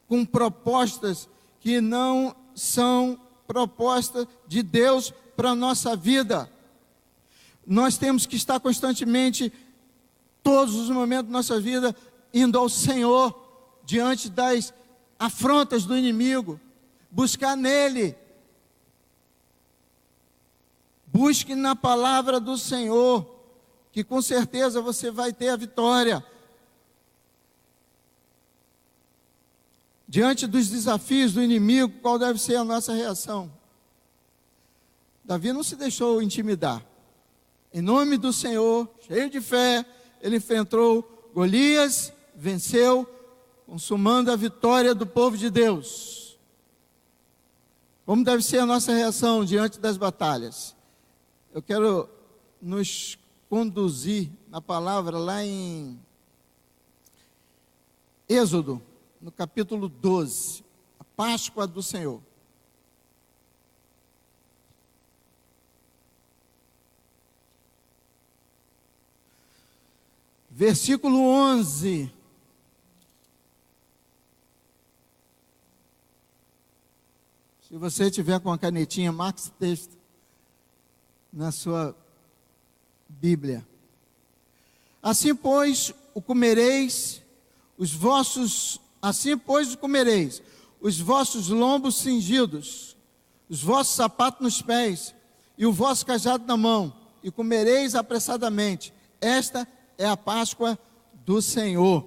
A: com propostas que não são propostas de Deus para a nossa vida. Nós temos que estar constantemente, todos os momentos da nossa vida, indo ao Senhor, diante das afrontas do inimigo, buscar nele. Busque na palavra do Senhor, que com certeza você vai ter a vitória. Diante dos desafios do inimigo, qual deve ser a nossa reação? Davi não se deixou intimidar. Em nome do Senhor, cheio de fé, ele enfrentou Golias, venceu, consumando a vitória do povo de Deus. Como deve ser a nossa reação diante das batalhas? Eu quero nos conduzir na palavra lá em Êxodo, no capítulo 12, a Páscoa do Senhor. Versículo 11. Se você tiver com a canetinha, marque esse texto na sua Bíblia. Assim, pois, comereis os vossos lombos cingidos, os vossos sapatos nos pés, e o vosso cajado na mão, e comereis apressadamente. Esta é a Páscoa do Senhor.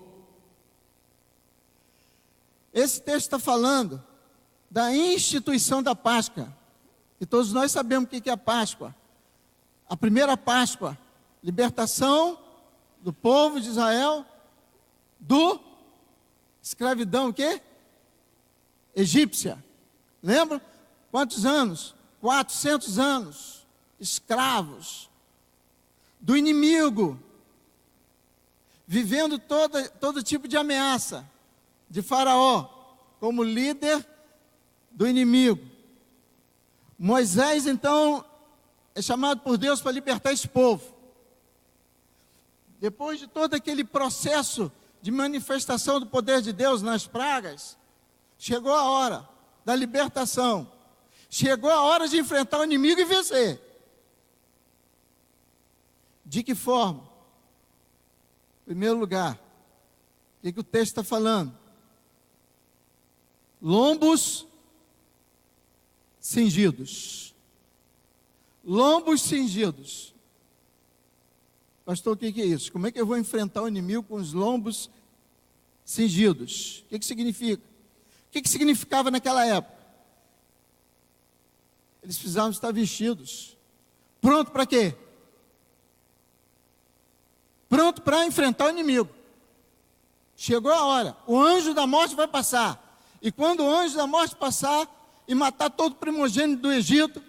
A: Esse texto está falando da instituição da Páscoa. E todos nós sabemos o que é a Páscoa. A primeira Páscoa, libertação do povo de Israel do escravidão, o quê? Egípcia. Lembra? Quantos anos? 400 anos. Escravos. Do inimigo. Vivendo todo tipo de ameaça. De Faraó, como líder do inimigo. Moisés, então, é chamado por Deus para libertar esse povo. Depois de todo aquele processo de manifestação do poder de Deus nas pragas, chegou a hora da libertação. Chegou a hora de enfrentar o inimigo e vencer. De que forma? Em primeiro lugar, o que o texto está falando? Lombos cingidos. Lombos cingidos. Pastor, o que é isso? Como é que eu vou enfrentar o inimigo com os lombos cingidos? O que significa? O que significava naquela época? Eles precisavam estar vestidos. Pronto para quê? Pronto para enfrentar o inimigo. Chegou a hora. O anjo da morte vai passar. E quando o anjo da morte passar e matar todo primogênito do Egito,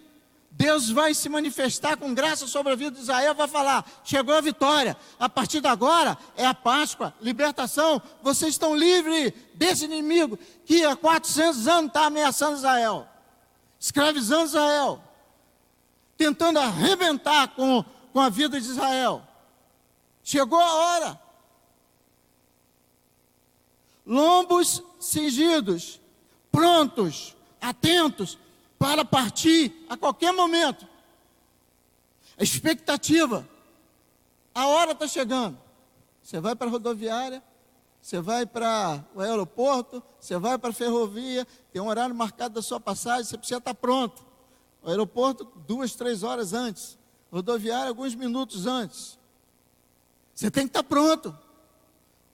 A: Deus vai se manifestar com graça sobre a vida de Israel, vai falar, chegou a vitória, a partir de agora é a Páscoa, libertação, vocês estão livres desse inimigo que há 400 anos está ameaçando Israel, escravizando Israel, tentando arrebentar com a vida de Israel. Chegou a hora. Lombos cingidos, prontos, atentos, para partir a qualquer momento. A expectativa. A hora está chegando. Você vai para a rodoviária, você vai para o aeroporto, você vai para a ferrovia, tem um horário marcado da sua passagem, você precisa estar pronto. O aeroporto 2, 3 horas antes. Rodoviária alguns minutos antes. Você tem que estar pronto.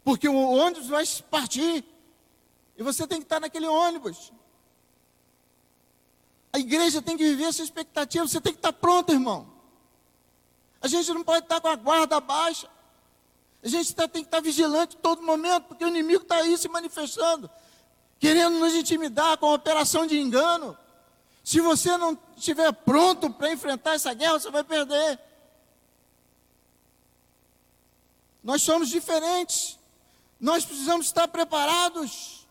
A: Porque o ônibus vai partir. E você tem que estar naquele ônibus. A igreja tem que viver essa expectativa. Você tem que estar pronto, irmão. A gente não pode estar com a guarda baixa. A gente tem que estar vigilante todo momento, porque o inimigo está aí se manifestando, querendo nos intimidar com a operação de engano. Se você não estiver pronto para enfrentar essa guerra, você vai perder. Nós somos diferentes. Nós precisamos estar preparados.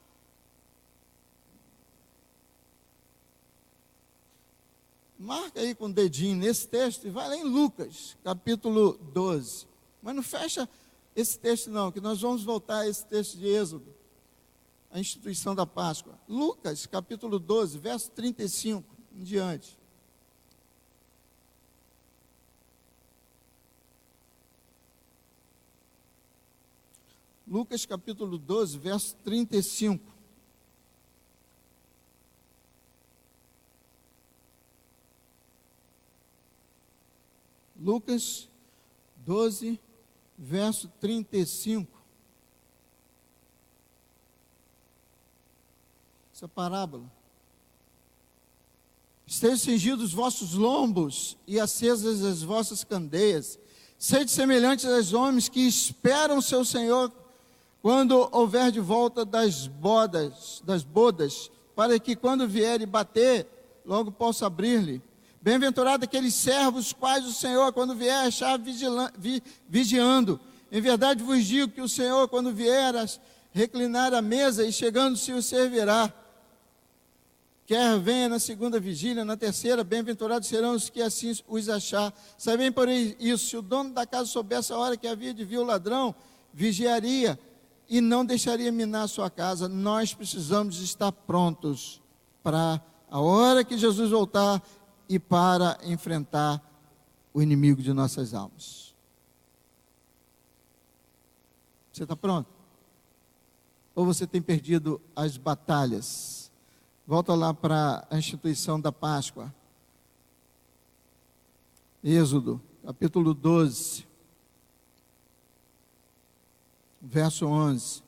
A: Marca aí com o dedinho nesse texto e vai lá em Lucas, capítulo 12. Mas não fecha esse texto não, que nós vamos voltar a esse texto de Êxodo, a instituição da Páscoa. Lucas, capítulo 12, verso 35 em diante. Lucas, capítulo 12, verso 35. Lucas 12, verso 35. Essa parábola. Estejam cingidos os vossos lombos e acesas as vossas candeias. Sede semelhantes aos homens que esperam o seu Senhor quando houver de volta das bodas, para que quando vier e bater, logo possa abrir-lhe. Bem-aventurado aqueles servos quais o Senhor, quando vier, achar vigiando. Em verdade vos digo que o Senhor, quando vier, reclinar a mesa e chegando-se o servirá. Quer venha na segunda vigília, na terceira, bem-aventurados serão os que assim os achar. Sabem por isso, se o dono da casa soubesse a hora que havia de vir o ladrão, vigiaria e não deixaria minar a sua casa. Nós precisamos estar prontos para a hora que Jesus voltar e para enfrentar o inimigo de nossas almas. Você está pronto? Ou você tem perdido as batalhas? Volta lá para a instituição da Páscoa. Êxodo, capítulo 12, verso 11.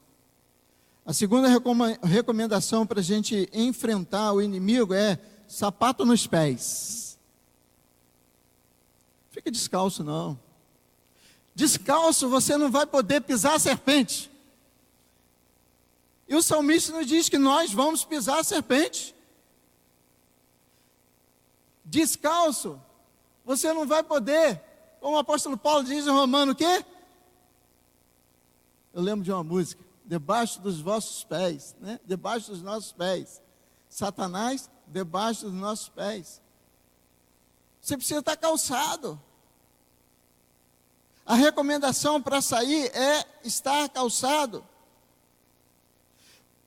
A: A segunda recomendação para a gente enfrentar o inimigo é sapato nos pés. Fica descalço não. Descalço você não vai poder pisar a serpente. E o salmista nos diz que nós vamos pisar a serpente. Descalço você não vai poder, como o apóstolo Paulo diz em Romano, o quê? Eu lembro de uma música, debaixo dos vossos pés, né? Debaixo dos nossos pés. Satanás, debaixo dos nossos pés. Você precisa estar calçado. A recomendação para sair é estar calçado.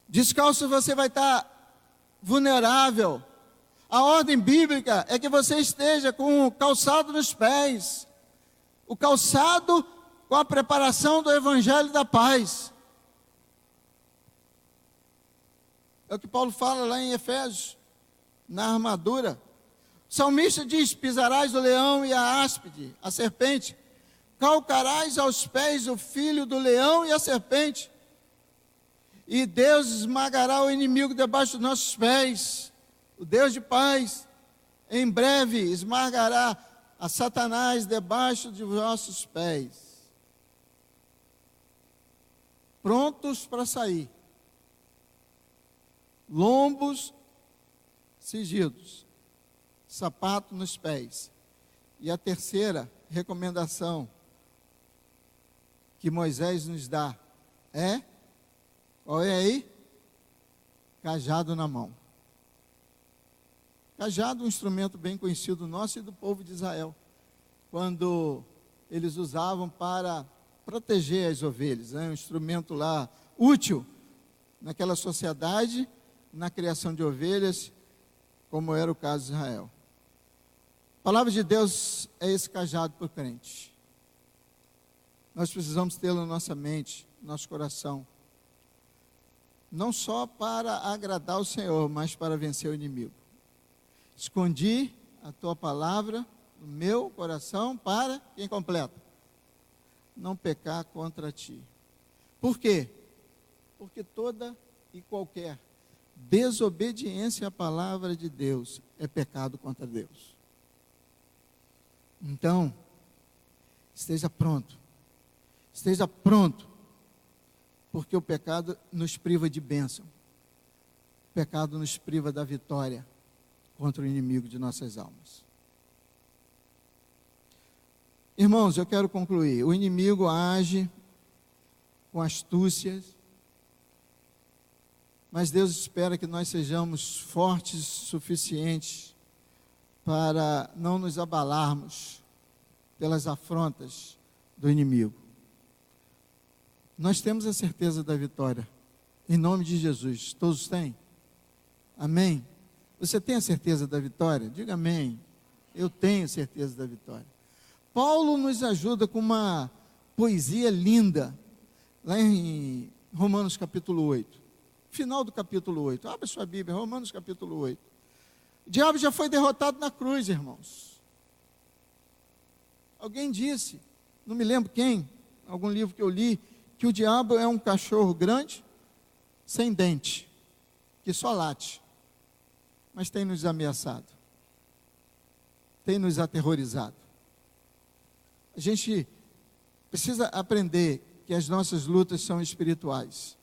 A: Descalço você vai estar vulnerável. A ordem bíblica é que você esteja com o calçado nos pés. O calçado com a preparação do evangelho da paz. É o que Paulo fala lá em Efésios, na armadura. O salmista diz, pisarás o leão e a áspide, a serpente. Calcarás aos pés o filho do leão e a serpente. E Deus esmagará o inimigo debaixo dos nossos pés. O Deus de paz em breve esmagará a Satanás debaixo de vossos pés. Prontos para sair, lombos cingidos, sapato nos pés. E a terceira recomendação que Moisés nos dá qual é aí? Cajado na mão. Cajado, um instrumento bem conhecido nosso e do povo de Israel, quando eles usavam para proteger as ovelhas, um instrumento lá útil naquela sociedade, na criação de ovelhas, como era o caso de Israel. A palavra de Deus é esse cajado para o crente. Nós precisamos tê-lo na nossa mente, no nosso coração, não só para agradar o Senhor, mas para vencer o inimigo. Escondi a tua palavra no meu coração para, quem completa? Não pecar contra ti. Por quê? Porque toda e qualquer desobediência à palavra de Deus é pecado contra Deus. Então, esteja pronto, porque o pecado nos priva de bênção, o pecado nos priva da vitória contra o inimigo de nossas almas. Irmãos, eu quero concluir. O inimigo age com astúcias, mas Deus espera que nós sejamos fortes o suficientes para não nos abalarmos pelas afrontas do inimigo. Nós temos a certeza da vitória, em nome de Jesus. Todos têm? Amém? Você tem a certeza da vitória? Diga amém. Eu tenho certeza da vitória. Paulo nos ajuda com uma poesia linda, lá em Romanos capítulo 8. Final do capítulo 8. Abre sua Bíblia, Romanos capítulo 8. O diabo já foi derrotado na cruz, irmãos. Alguém disse, não me lembro quem, algum livro que eu li, que o diabo é um cachorro grande, sem dente, que só late, mas tem nos ameaçado, tem nos aterrorizado. A gente precisa aprender que as nossas lutas são espirituais,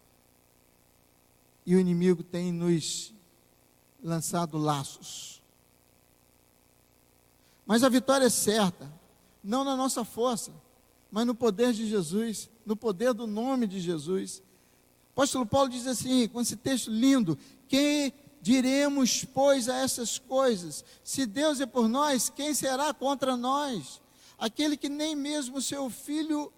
A: e o inimigo tem nos lançado laços, mas a vitória é certa, não na nossa força, mas no poder de Jesus, no poder do nome de Jesus. O apóstolo Paulo diz assim, com esse texto lindo: que diremos, pois, a essas coisas? Se Deus é por nós, quem será contra nós? Aquele que nem mesmo seu filho,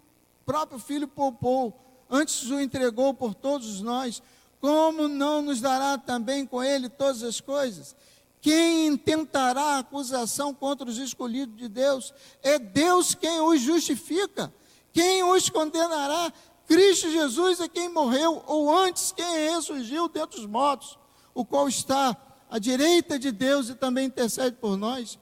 A: próprio filho poupou, antes o entregou por todos nós, como não nos dará também com ele todas as coisas? Quem intentará acusação contra os escolhidos de Deus? É Deus quem os justifica. Quem os condenará? Cristo Jesus é quem morreu, ou antes quem ressurgiu dentre os mortos, o qual está à direita de Deus e também intercede por nós.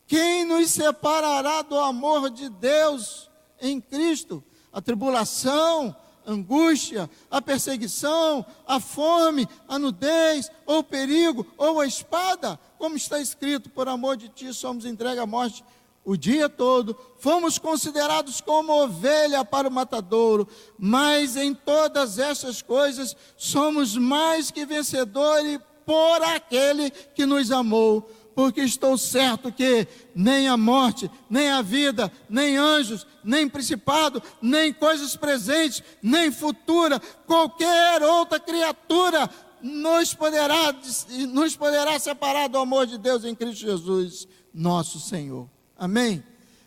A: Quem nos separará do amor de Deus em Cristo? A tribulação, a angústia, a perseguição, a fome, a nudez, ou o perigo, ou a espada? Como está escrito, por amor de ti somos entregues à morte o dia todo, fomos considerados como ovelha para o matadouro, mas em todas essas coisas somos mais que vencedores por aquele que nos amou. Porque estou certo que nem a morte, nem a vida, nem anjos, nem principado, nem coisas presentes, nem futura, qualquer outra criatura nos poderá separar do amor de Deus em Cristo Jesus, nosso Senhor. Amém?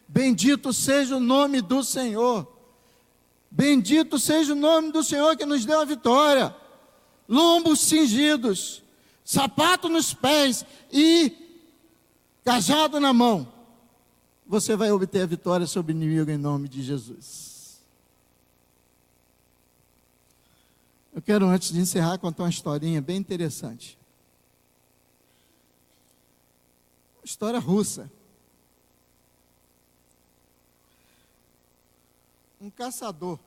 A: Bendito seja o nome do Senhor. Bendito seja o nome do Senhor que nos deu a vitória. Lombos cingidos, sapato nos pés e cajado na mão. Você vai obter a vitória sobre o inimigo em nome de Jesus. Eu quero, antes de encerrar, contar uma historinha bem interessante. Uma história russa. Um caçador.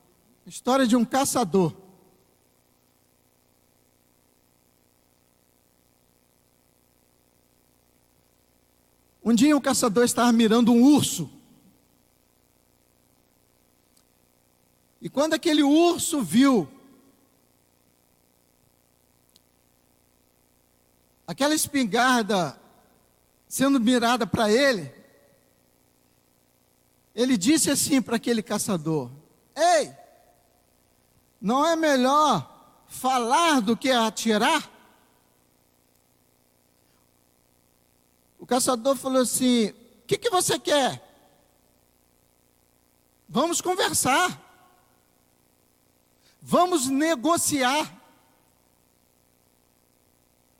A: História de um caçador. dia o caçador estava mirando um urso. E quando aquele urso viu aquela espingarda sendo mirada para ele, ele disse assim para aquele caçador: ei, não é melhor falar do que atirar? O caçador falou assim: o que você quer? Vamos conversar. Vamos negociar.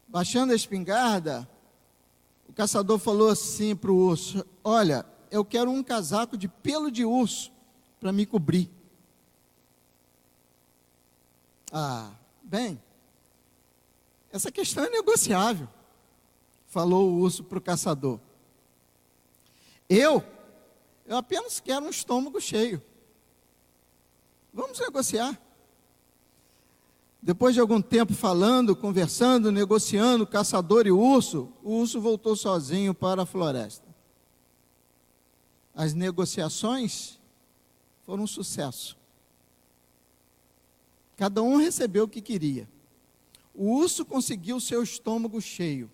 A: Baixando a espingarda, o caçador falou assim para o urso: olha, eu quero um casaco de pelo de urso para me cobrir. Bem, essa questão é negociável, falou o urso para o caçador. Eu apenas quero um estômago cheio. Vamos negociar. Depois de algum tempo falando, conversando, negociando, o caçador e o urso voltou sozinho para a floresta. As negociações foram um sucesso. Cada um recebeu o que queria. O urso conseguiu seu estômago cheio.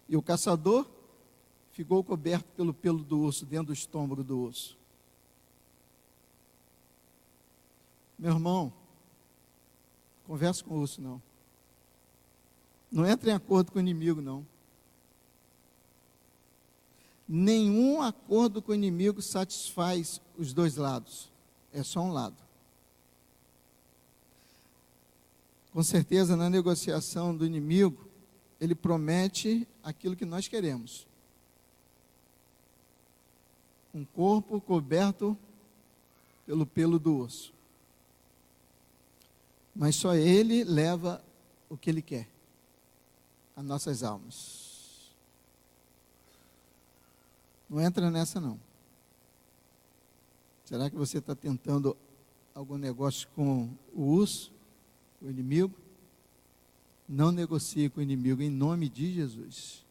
A: E o caçador ficou coberto pelo pelo do urso, dentro do estômago do urso. Meu irmão, converse com o urso, não. Não entre em acordo com o inimigo, não. Nenhum acordo com o inimigo satisfaz os dois lados. É só um lado. Com certeza, na negociação do inimigo, ele promete aquilo que nós queremos. Um corpo coberto pelo pelo do urso. Mas só ele leva o que ele quer, as nossas almas. Não entra nessa, não. Será que você está tentando algum negócio com o urso, o inimigo? Não negocie com o inimigo, em nome de Jesus.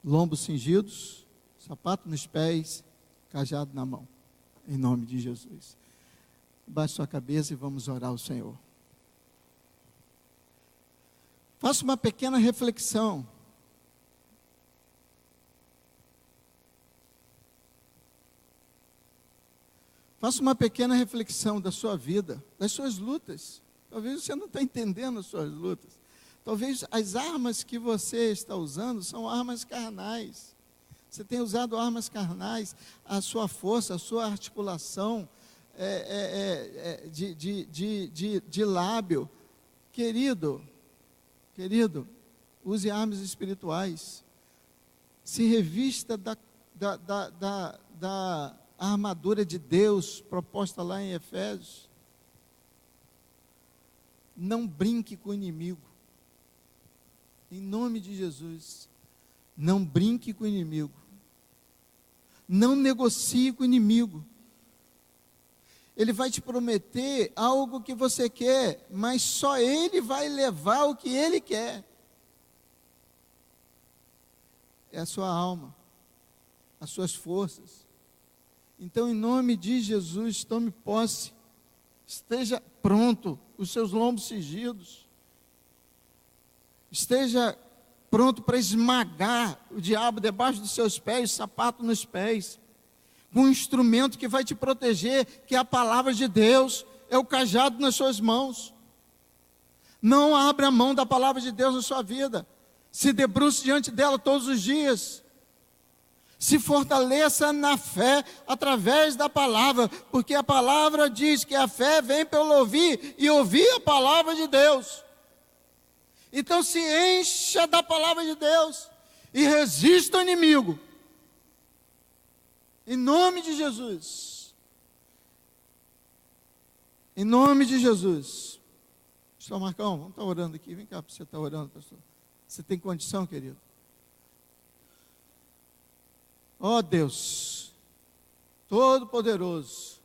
A: Lombos cingidos, sapato nos pés, cajado na mão, em nome de Jesus. Baixe sua cabeça e vamos orar ao Senhor. Faça uma pequena reflexão. Faça uma pequena reflexão da sua vida, das suas lutas. Talvez você não está entendendo as suas lutas. Talvez as armas que você está usando são armas carnais. Você tem usado armas carnais, a sua força, a sua articulação, de lábio. Querido, use armas espirituais. Se revista da armadura de Deus proposta lá em Efésios. Não brinque com o inimigo. Em nome de Jesus, não brinque com o inimigo. Não negocie com o inimigo. Ele vai te prometer algo que você quer, mas só ele vai levar o que ele quer. É a sua alma, as suas forças. Então, em nome de Jesus, tome posse. Esteja pronto, os seus lombos cingidos. Esteja pronto para esmagar o diabo debaixo dos seus pés, sapato nos pés. Um instrumento que vai te proteger, que é a palavra de Deus, é o cajado nas suas mãos. Não abra mão da palavra de Deus na sua vida. Se debruce diante dela todos os dias. Se fortaleça na fé através da palavra, porque a palavra diz que a fé vem pelo ouvir e ouvir a palavra de Deus. Então se encha da palavra de Deus e resista ao inimigo. Em nome de Jesus. Em nome de Jesus. Pastor Marcão, vamos estar orando aqui. Vem cá para você estar orando, pastor. Você tem condição, querido? Ó Deus, Todo-Poderoso.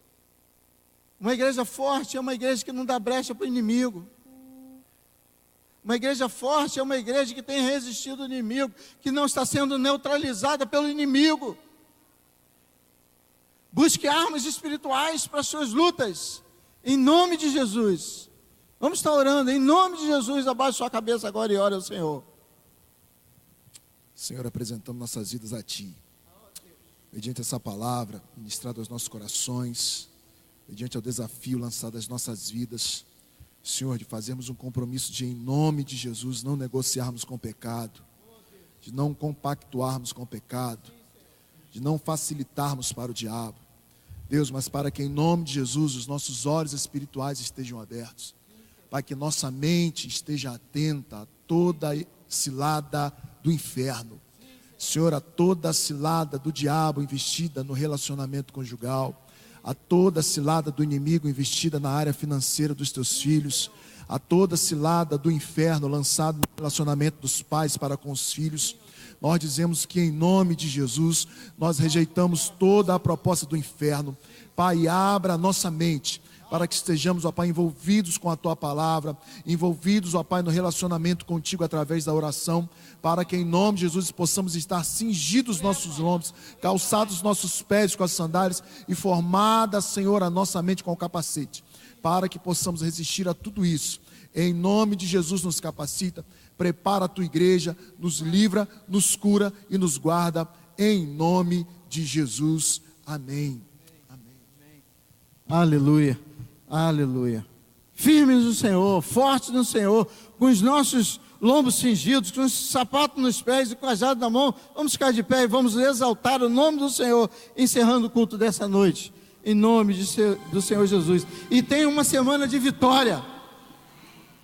A: Uma igreja forte é uma igreja que não dá brecha para o inimigo. Uma igreja forte é uma igreja que tem resistido ao inimigo, que não está sendo neutralizada pelo inimigo. Busque armas espirituais para as suas lutas, em nome de Jesus. Vamos estar orando, em nome de Jesus. Abaixe sua cabeça agora e ore ao Senhor.
E: Senhor, apresentamos nossas vidas a Ti, mediante essa palavra ministrada aos nossos corações, mediante o desafio lançado às nossas vidas, Senhor, de fazermos um compromisso de, em nome de Jesus, não negociarmos com o pecado, de não compactuarmos com o pecado, de não facilitarmos para o diabo, Deus, mas para que em nome de Jesus os nossos olhos espirituais estejam abertos, para que nossa mente esteja atenta a toda cilada do inferno, Senhor, a toda a cilada do diabo investida no relacionamento conjugal, a toda a cilada do inimigo investida na área financeira dos teus filhos, a toda a cilada do inferno lançado no relacionamento dos pais para com os filhos. Nós dizemos que em nome de Jesus, nós rejeitamos toda a proposta do inferno. Pai, abra a nossa mente, para que estejamos, ó Pai, envolvidos com a Tua palavra, envolvidos, ó Pai, no relacionamento contigo através da oração, para que em nome de Jesus possamos estar cingidos nossos lombos, calçados nossos pés com as sandálias e formada, Senhor, a nossa mente com o capacete, para que possamos resistir a tudo isso. Em nome de Jesus nos capacita, prepara a Tua igreja, nos livra, nos cura e nos guarda, em nome de Jesus. Amém. Amém.
A: Aleluia. Aleluia. Firmes no Senhor, fortes no Senhor, com os nossos lombos cingidos, com os sapatos nos pés e com a cajado na mão. Vamos ficar de pé e vamos exaltar o nome do Senhor, encerrando o culto dessa noite, em nome do Senhor Jesus. E tenha uma semana de vitória,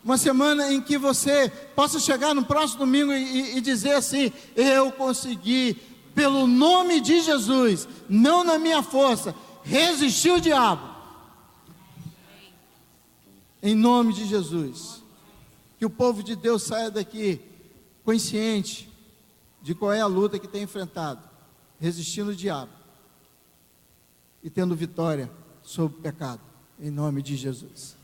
A: uma semana em que você possa chegar no próximo domingo e dizer assim: eu consegui, pelo nome de Jesus, não na minha força, resistir o diabo. Em nome de Jesus, que o povo de Deus saia daqui consciente de qual é a luta que tem enfrentado, resistindo o diabo e tendo vitória sobre o pecado, em nome de Jesus.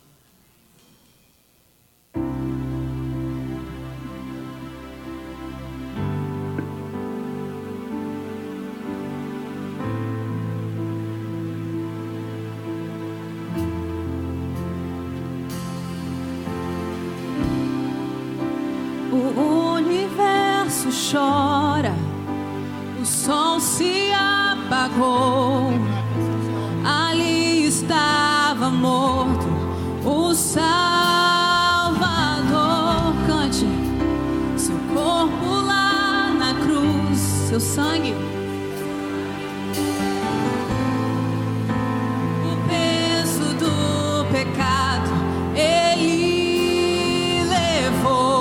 B: O universo chora, o sol se apagou, ali estava morto o Salvador. Cante, seu corpo lá na cruz, seu sangue, o peso do pecado, Ele levou.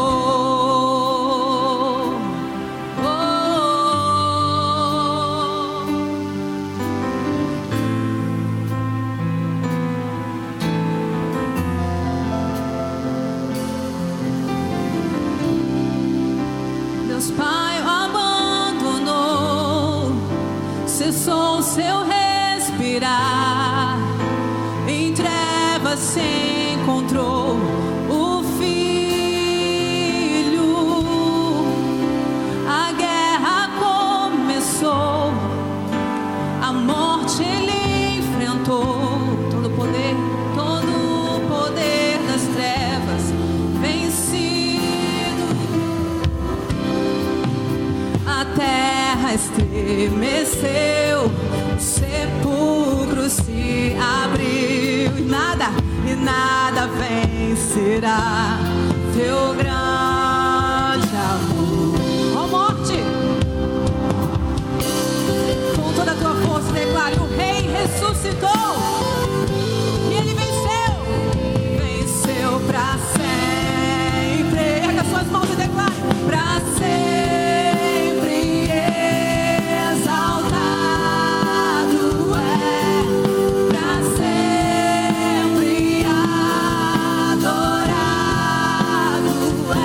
B: Cessou seu respirar, em trevas se encontrou o Filho. A guerra começou, a morte ele enfrentou. Todo o poder das trevas vencido. A terra estremeceu, o sepulcro se abriu, e nada vencerá teu grande amor. Ó morte, com toda a tua força declare: o Rei ressuscitou e Ele venceu pra sempre. Erga suas mãos e declare: pra sempre. Adorado é.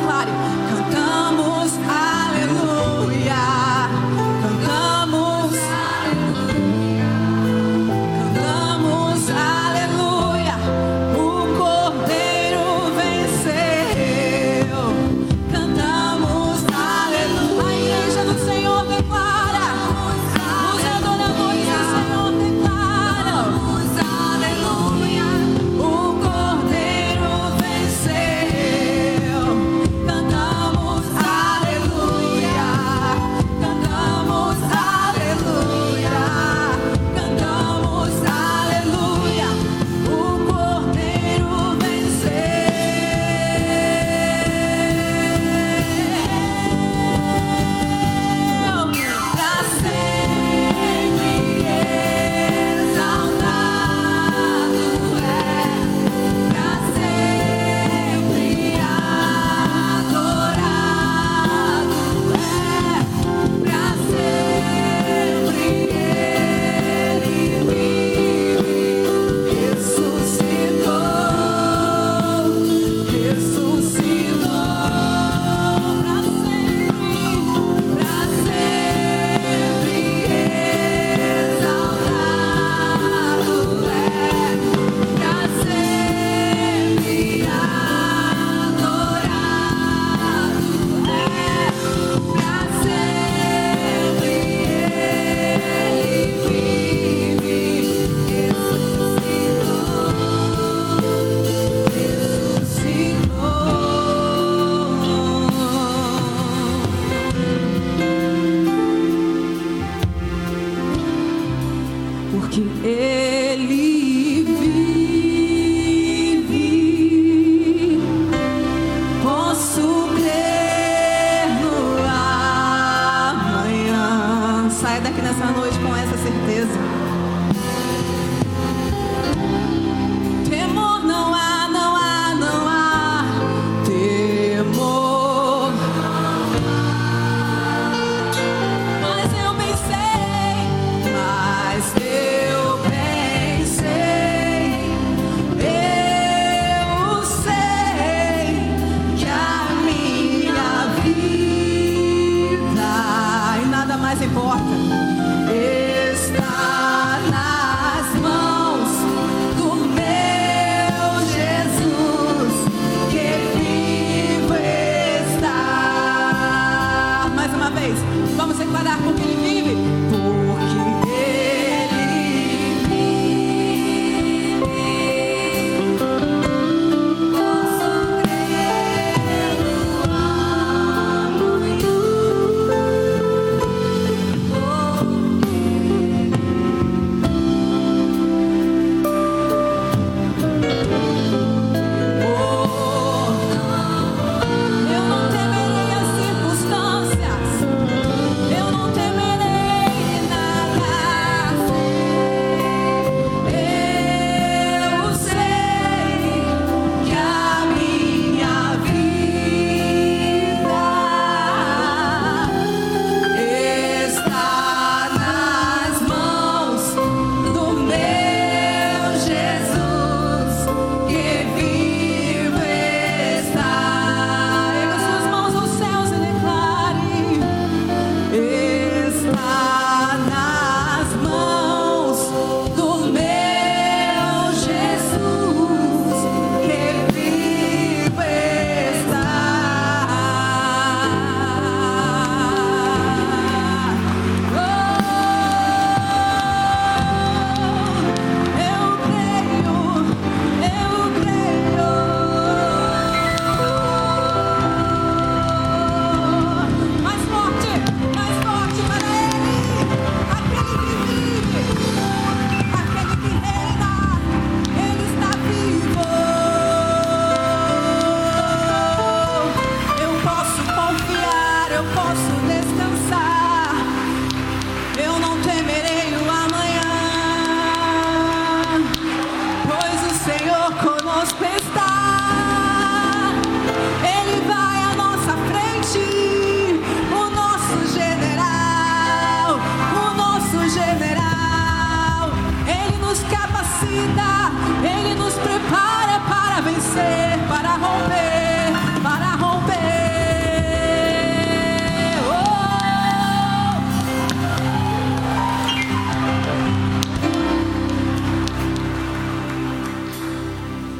B: declare: cantamos aleluia, cantamos aleluia, cantamos aleluia, o Cordeiro venceu, cantamos aleluia. A igreja do Senhor declara, os adoradores do Senhor declaram: aleluia, o Cordeiro venceu, cantamos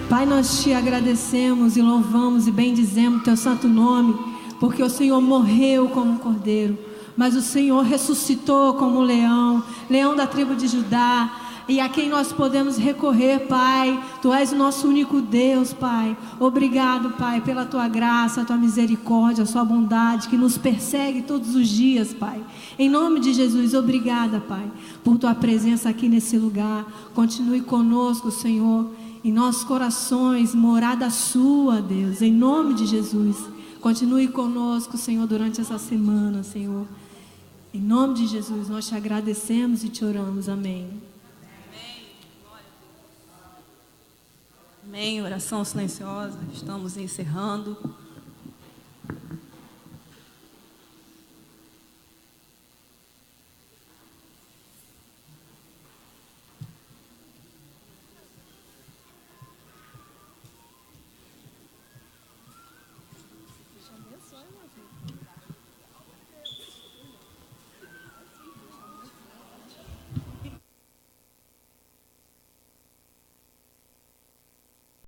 C: Pai, nós te agradecemos e louvamos e bendizemos o teu santo nome, porque o Senhor morreu como um cordeiro, mas o Senhor ressuscitou como um leão, leão da tribo de Judá, e a quem nós podemos recorrer, Pai. Tu és o nosso único Deus, Pai. Obrigado, Pai, pela tua graça, a tua misericórdia, a sua bondade que nos persegue todos os dias, Pai. Em nome de Jesus, obrigada, Pai, por tua presença aqui nesse lugar. Continue conosco, Senhor, em nossos corações, morada sua, Deus, em nome de Jesus. Continue conosco, Senhor, durante essa semana, Senhor. Em nome de Jesus, nós te agradecemos e te oramos. Amém.
B: Amém. Oração silenciosa. Estamos encerrando.